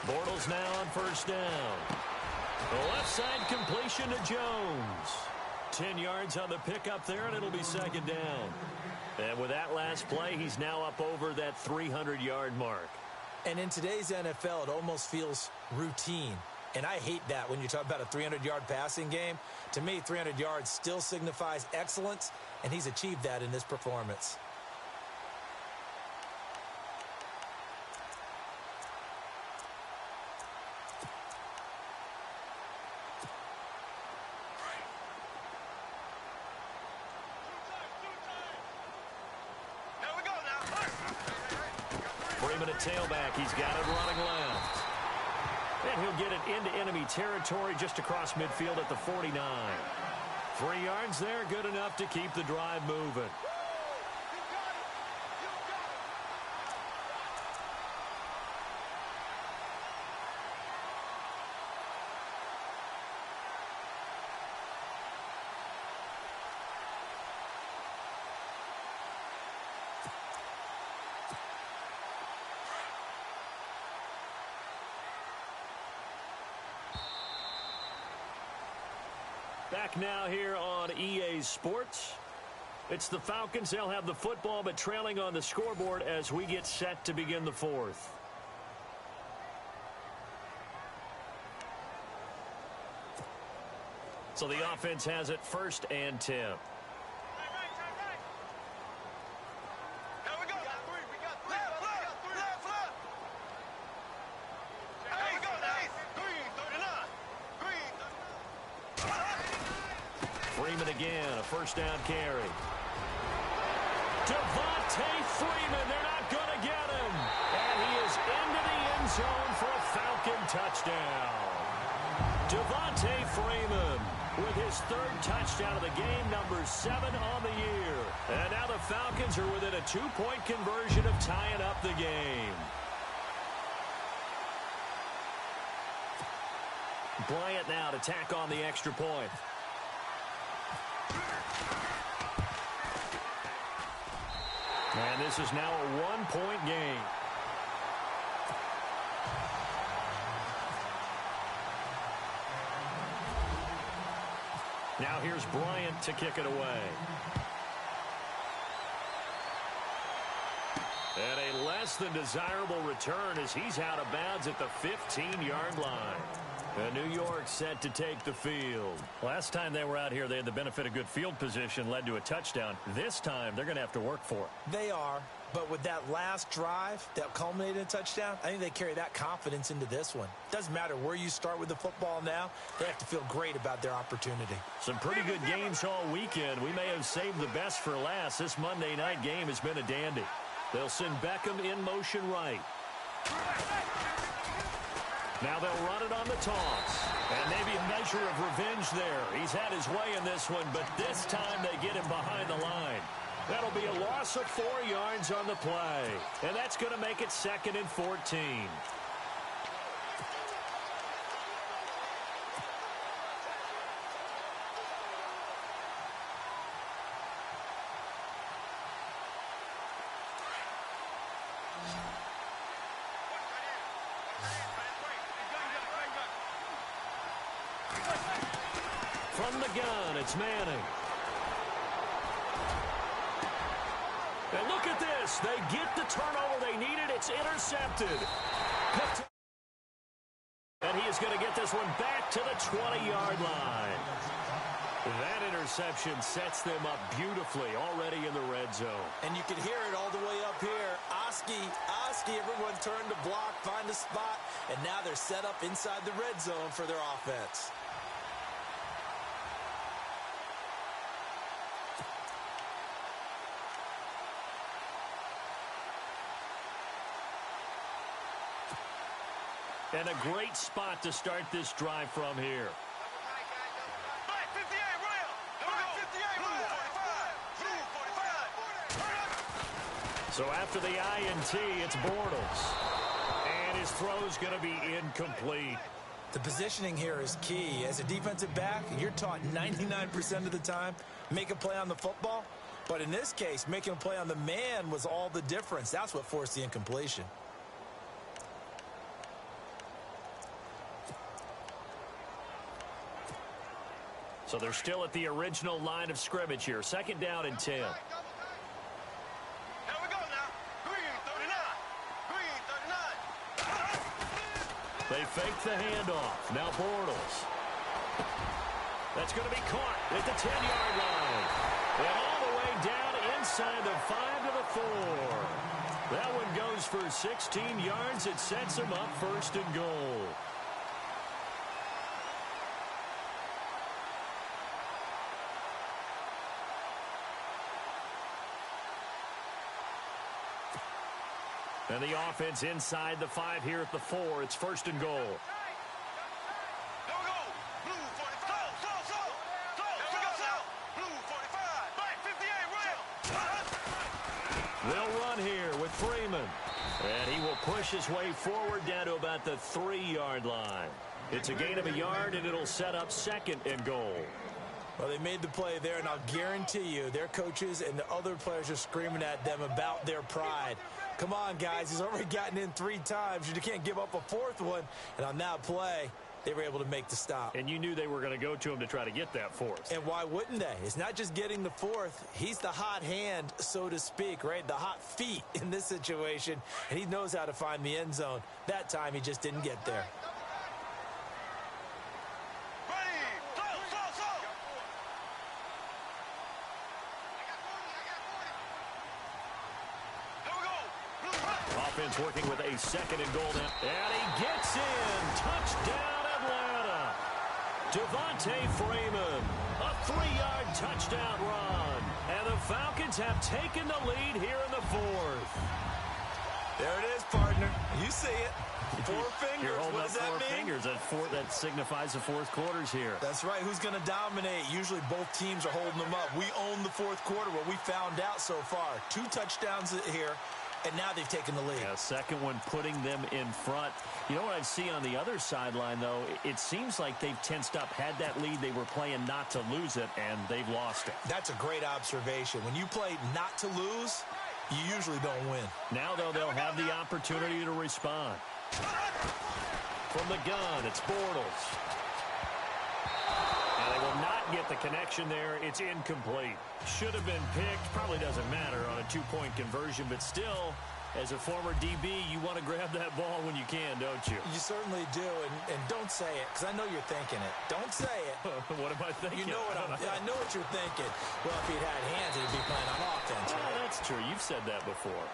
Bortles now on 1st down. The left side completion to Jones. 10 yards on the pickup there, and it'll be 2nd down. And with that last play, he's now up over that 300-yard mark. And in today's NFL, it almost feels routine. And I hate that when you talk about a 300-yard passing game. To me, 300 yards still signifies excellence, and he's achieved that in this performance. Freeman at tailback. He's got it running left. And he'll get it into enemy territory just across midfield at the 49. 3 yards there, good enough to keep the drive moving. Back now here on EA Sports. It's the Falcons. They'll have the football, but trailing on the scoreboard as we get set to begin the fourth. So the offense has it 1st and 10. Freeman again, a 1st down carry. Devontae Freeman, they're not going to get him. And he is into the end zone for a Falcon touchdown. Devontae Freeman with his 3rd touchdown of the game, number 7 on the year. And now the Falcons are within a 2-point conversion of tying up the game. Bryant now to tack on the extra point. And this is now a 1-point game. Now here's Bryant to kick it away. And a less than desirable return as he's out of bounds at the 15-yard line. And New York set to take the field. Last time they were out here, they had the benefit of good field position, led to a touchdown. This time, they're going to have to work for it. They are, but with that last drive that culminated in a touchdown, I think they carry that confidence into this one. Doesn't matter where you start with the football now, they have to feel great about their opportunity. Some pretty good games all weekend. We may have saved the best for last. This Monday night game has been a dandy. They'll send Beckham in motion right. Now they'll run it on the toss. And maybe a measure of revenge there. He's had his way in this one, but this time they get him behind the line. That'll be a loss of 4 yards on the play. And that's going to make it 2nd and 14. From the gun, it's Manning. And look at this. They get the turnover they needed. It's intercepted. And he is going to get this one back to the 20-yard line. That interception sets them up beautifully already in the red zone. And you can hear it all the way up here. Oski, everyone turned to block, find a spot, and now they're set up inside the red zone for their offense. And a great spot to start this drive from here. So after the INT, it's Bortles. And his throw's going to be incomplete. The positioning here is key. As a defensive back, you're taught 99% of the time, make a play on the football. But in this case, making a play on the man was all the difference. That's what forced the incompletion. So they're still at the original line of scrimmage here. 2nd down and 10. They fake the handoff. Now Bortles. That's going to be caught at the 10-yard line. And all the way down inside the 5 to the 4. That one goes for 16 yards. It sets them up 1st and goal. And the offense inside the 5 here at the 4. It's 1st and goal. They'll run here with Freeman. And he will push his way forward down to about the 3-yard line. It's a gain of a yard, and it'll set up 2nd and goal. Well, they made the play there, and I'll guarantee you their coaches and the other players are screaming at them about their pride. Come on, guys. He's already gotten in 3 times. You can't give up a 4th one. And on that play, they were able to make the stop. And you knew they were going to go to him to try to get that fourth. And why wouldn't they? It's not just getting the fourth. He's the hot hand, so to speak, right? The hot feet in this situation. And he knows how to find the end zone. That time, he just didn't get there. Offense working with a 2nd and goal now. And he gets in. Touchdown, Atlanta. Devontae Freeman. A 3-yard touchdown run. And the Falcons have taken the lead here in the 4th. There it is, partner. You see it. 4 fingers. You're holding what does up that 4 mean? fingers. That signifies the 4th quarter's here. That's right. Who's going to dominate? Usually both teams are holding them up. We own the 4th quarter, what we found out so far. 2 touchdowns here. And now they've taken the lead. Yeah, second one putting them in front. You know what I see on the other sideline, though? It seems like they've tensed up. Had that lead, they were playing not to lose it, and they've lost it. That's a great observation. When you play not to lose, you usually don't win. Now, though, they'll have the opportunity to respond. From the gun, it's Bortles. And they will not get the connection there. It's incomplete. Should have been picked. Probably doesn't matter on a 2-point conversion, but still, as a former DB, you want to grab that ball when you can, don't you? You certainly do, and don't say it, because I know you're thinking it. Don't say it. What am I thinking? You know what I know what you're thinking. Well, if he'd had hands, he'd be playing on offense. Well, that's true. You've said that before.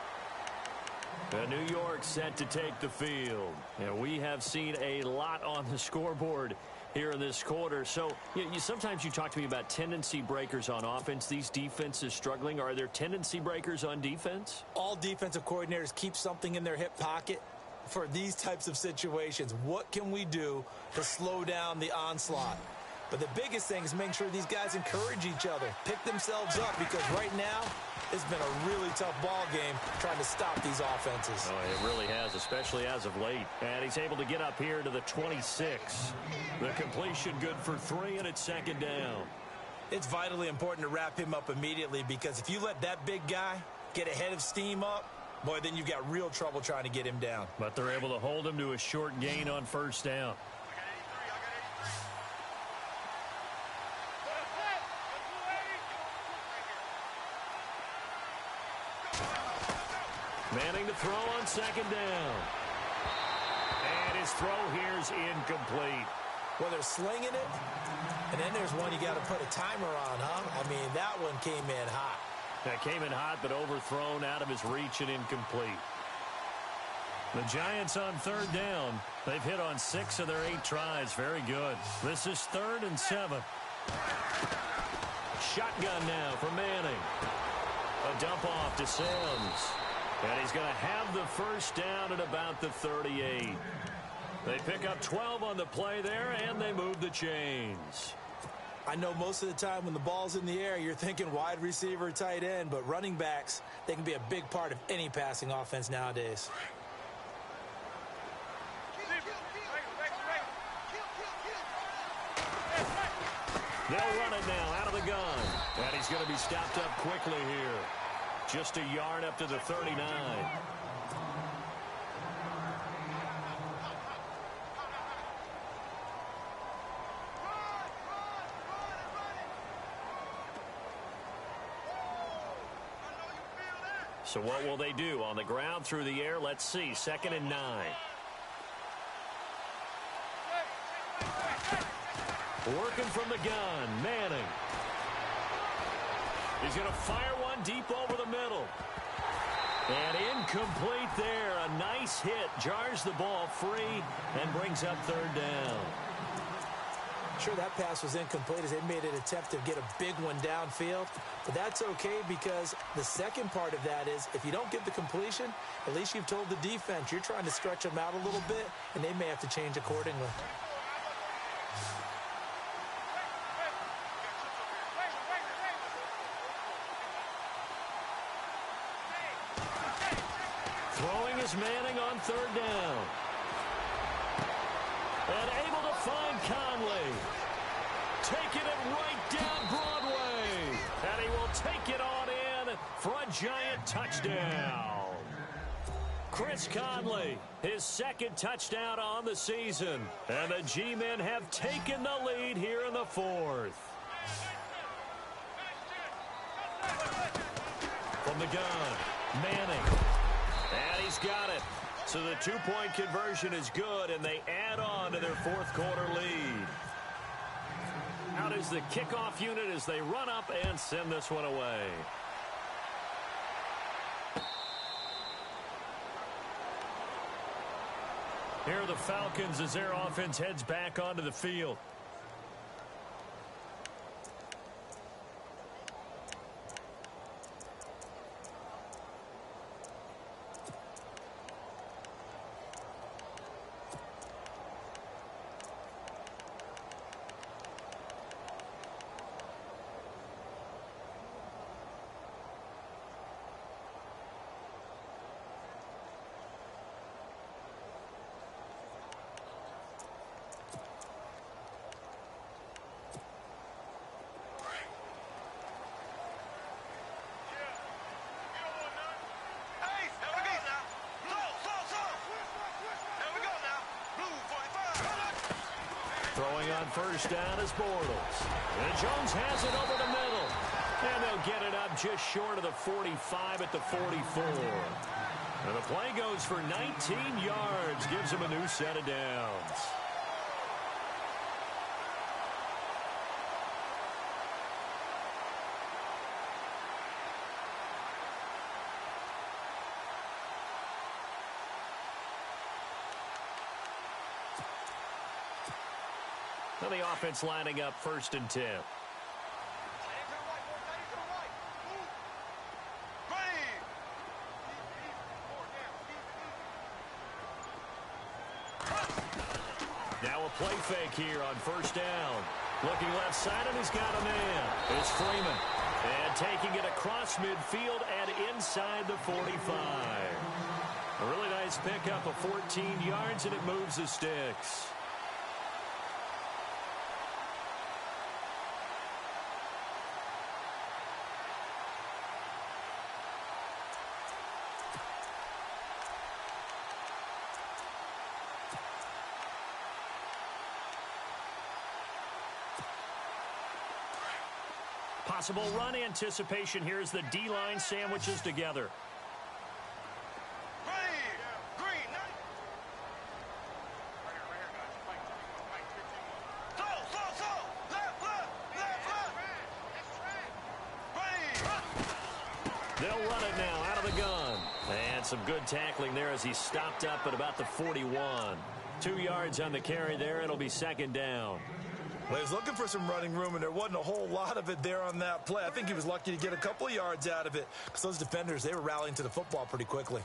New York set to take the field. And we have seen a lot on the scoreboard here in this quarter. So sometimes you talk to me about tendency breakers on offense. These defenses struggling. Are there tendency breakers on defense? All defensive coordinators keep something in their hip pocket for these types of situations. What can we do to slow down the onslaught? But the biggest thing is making sure these guys encourage each other, pick themselves up, because right now it's been a really tough ball game trying to stop these offenses. Oh, it really has, especially as of late. And he's able to get up here to the 26. The completion good for 3, and it's 2nd down. It's vitally important to wrap him up immediately, because if you let that big guy get ahead of steam up, boy, then you've got real trouble trying to get him down. But they're able to hold him to a short gain on 1st down. Manning to throw on 2nd down. And his throw here's incomplete. Well, they're slinging it, and then there's one you got to put a timer on, huh? I mean, that one came in hot. That came in hot, but overthrown out of his reach and incomplete. The Giants on 3rd down. They've hit on 6 of their 8 tries. Very good. This is 3rd and 7. Shotgun now for Manning. A dump off to Sims. And he's going to have the 1st down at about the 38. They pick up 12 on the play there, and they move the chains. I know most of the time when the ball's in the air, you're thinking wide receiver, tight end, but running backs, they can be a big part of any passing offense nowadays. They'll run it now out of the gun. And he's going to be stopped up quickly here. Just a yard up to the 39. So what will they do? On the ground, through the air, let's see. 2nd and 9. Working from the gun, Manning. He's going to fire one deep over the middle. And incomplete there. A nice hit. Jars the ball free and brings up 3rd down. Sure, that pass was incomplete as they made an attempt to get a big one downfield. But that's okay, because the second part of that is if you don't get the completion, at least you've told the defense you're trying to stretch them out a little bit, and they may have to change accordingly. Throwing is Manning on 3rd down. And able to find Conley. Taking it right down Broadway. And he will take it on in for a Giant touchdown. Chris Conley, his second touchdown on the season. And the G-men have taken the lead here in the fourth. From the gun, Manning. And he's got it. So the two-point conversion is good, and they add on to their fourth quarter lead. Out is the kickoff unit as they run up and send this one away. Here are the Falcons as their offense heads back onto the field. Throwing on first down is Bortles. And Jones has it over the middle. And they'll get it up just short of the 45 at the 44. And the play goes for 19 yards. Gives him a new set of downs. So the offense lining up 1st and 10. Now a play fake here on 1st down. Looking left side, and he's got a man. It's Freeman. And taking it across midfield and inside the 45. A really nice pickup of 14 yards, and it moves the sticks. Possible run anticipation here as the D-line sandwiches together. They'll run it now out of the gun. And some good tackling there as he stopped up at about the 41. 2 yards on the carry there. It'll be 2nd down. Well, he was looking for some running room, and there wasn't a whole lot of it there on that play. I think he was lucky to get a couple of yards out of it because those defenders, they were rallying to the football pretty quickly.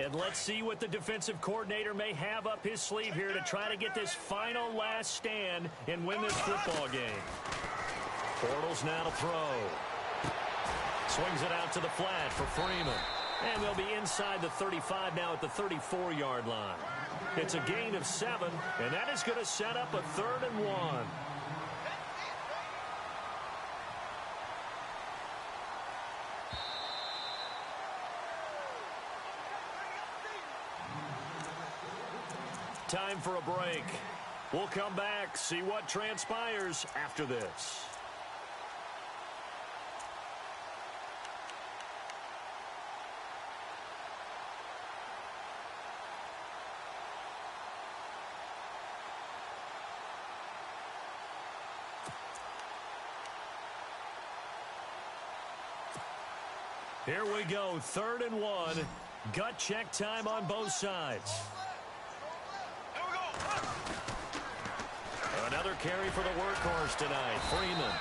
And let's see what the defensive coordinator may have up his sleeve here to try to get this final last stand and win this football game. Bortles now to throw. Swings it out to the flat for Freeman. And they'll be inside the 35 now at the 34-yard line. It's a gain of 7, and that is going to set up a 3rd and 1. Time for a break. We'll come back, see what transpires after this. Here we go, 3rd and 1. Gut check time on both sides. Another carry for the workhorse tonight, Freeman.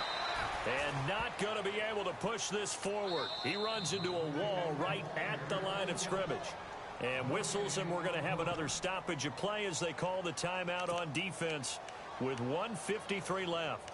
And not going to be able to push this forward. He runs into a wall right at the line of scrimmage. And whistles, and we're going to have another stoppage of play as they call the timeout on defense with 1:53 left.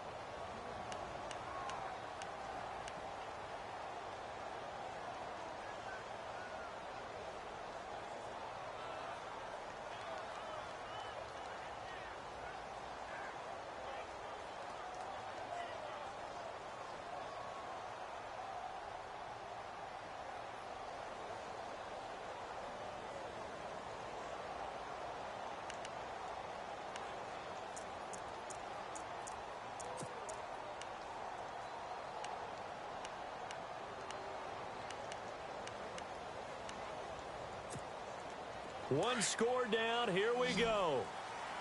One score down. Here we go.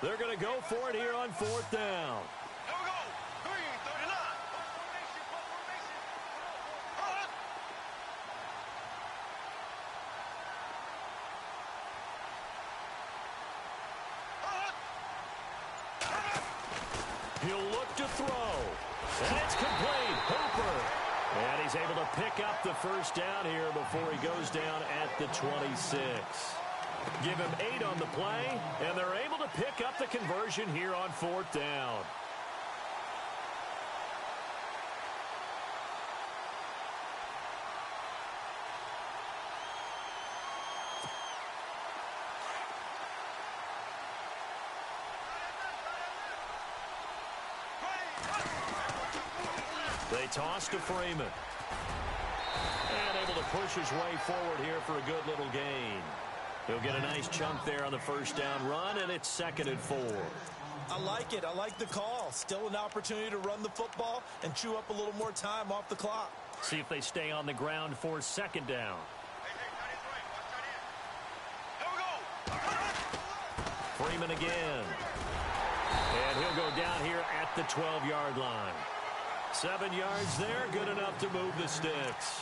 They're going to go for it here on 4th down. Here we go. 3:39. He'll look to throw. And it's complete. Hooper. And he's able to pick up the first down here before he goes down at the 26. Give him 8 on the play, and they're able to pick up the conversion here on 4th down. They toss to Freeman. And able to push his way forward here for a good little gain. He'll get a nice chunk there on the first down run, and it's 2nd and 4. I like it. I like the call. Still an opportunity to run the football and chew up a little more time off the clock. See if they stay on the ground for 2nd down. Freeman again. And he'll go down here at the 12-yard line. 7 yards there, good enough to move the sticks.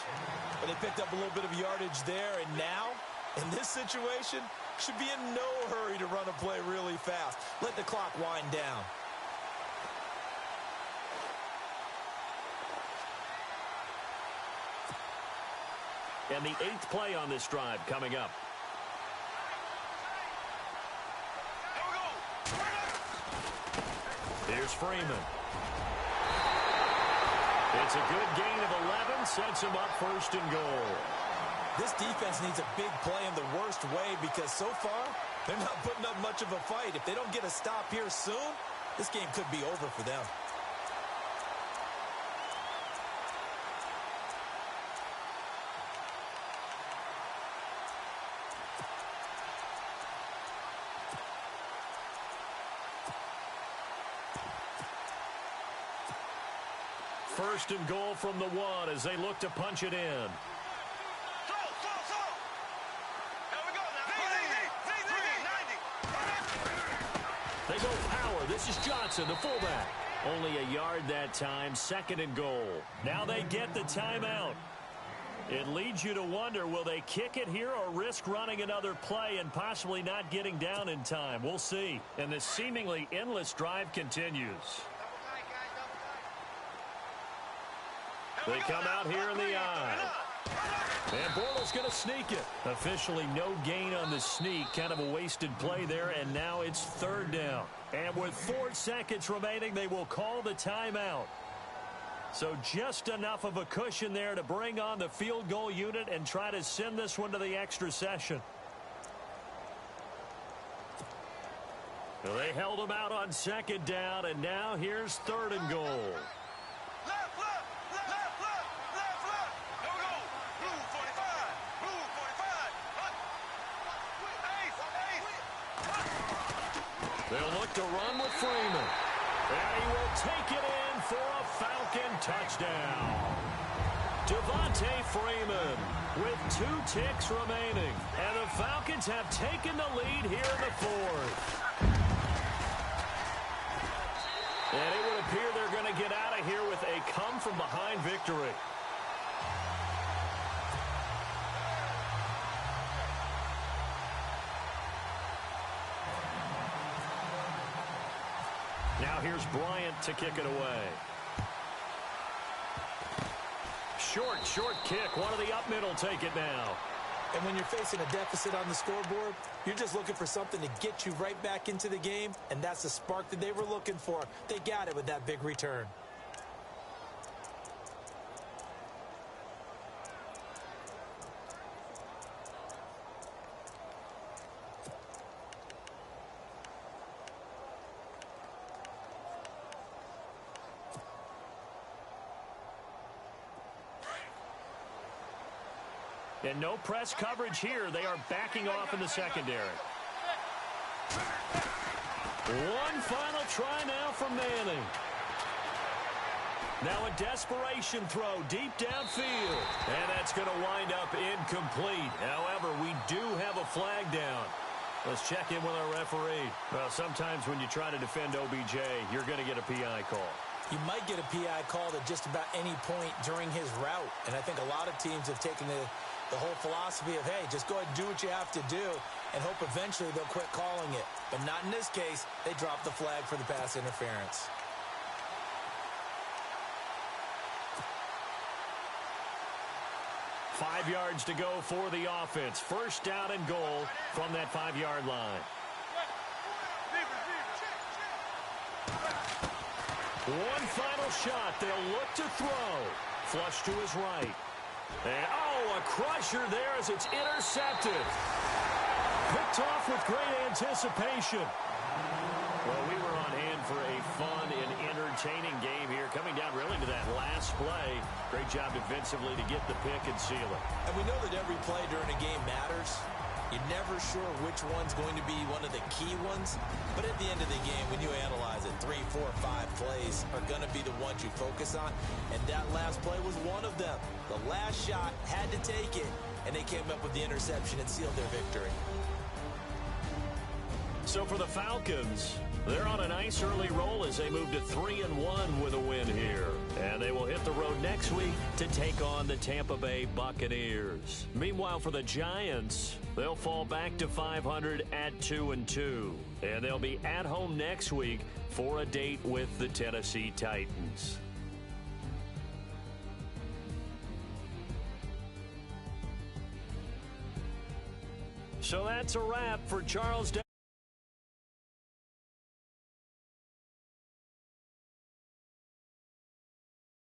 But they picked up a little bit of yardage there, and now, in this situation, should be in no hurry to run a play really fast. Let the clock wind down. And the 8th play on this drive coming up. Here's Freeman. It's a good gain of 11, sets him up 1st and goal. This defense needs a big play in the worst way because so far, they're not putting up much of a fight. If they don't get a stop here soon, this game could be over for them. First and goal from the 1 as they look to punch it in. They go power. This is Johnson, the fullback. Only a yard that time, 2nd and goal. Now they get the timeout. It leads you to wonder, will they kick it here or risk running another play and possibly not getting down in time? We'll see. And this seemingly endless drive continues. They come out here in the eye. And Bortles going to sneak it. Officially no gain on the sneak. Kind of a wasted play there, and now it's 3rd down. And with 4 seconds remaining, they will call the timeout. So just enough of a cushion there to bring on the field goal unit and try to send this one to the extra session. Well, they held them out on 2nd down, and now here's 3rd and goal. They'll look to run with Freeman. And he will take it in for a Falcon touchdown. Devontae Freeman with 2 ticks remaining. And the Falcons have taken the lead here in the 4th. And it would appear they're going to get out of here with a come-from-behind victory. Now here's Bryant to kick it away. Short kick. One of the up middle take it now. And when you're facing a deficit on the scoreboard, you're just looking for something to get you right back into the game, and that's the spark that they were looking for. They got it with that big return. And no press coverage here. They are backing off in the secondary. One final try now from Manning. Now a desperation throw deep downfield. And that's going to wind up incomplete. However, we do have a flag down. Let's check in with our referee. Well, sometimes when you try to defend OBJ, you're going to get a PI call. You might get a PI called at just about any point during his route. And I think a lot of teams have taken the whole philosophy of, hey, just go ahead and do what you have to do and hope eventually they'll quit calling it. But not in this case. They dropped the flag for the pass interference. Five yards to go for the offense. First down and goal from that 5-yard line. One final shot. They'll look to throw. Flush to his right. And, a crusher there as it's intercepted. Picked off with great anticipation. Well, we were on hand for a fun and entertaining game here. Coming down really to that last play. Great job defensively to get the pick and seal it. And we know that every play during a game matters. You're never sure which one's going to be one of the key ones. But at the end of the game, when you analyze it, 3, 4, 5 plays are going to be the ones you focus on. And that last play was one of them. The last shot had to take it, and they came up with the interception and sealed their victory. So for the Falcons, they're on a nice early roll as they move to 3-1 with a win here. And they will hit the road next week to take on the Tampa Bay Buccaneers. Meanwhile, for the Giants, they'll fall back to 500 at 2-2. And they'll be at home next week for a date with the Tennessee Titans. So that's a wrap for Charles.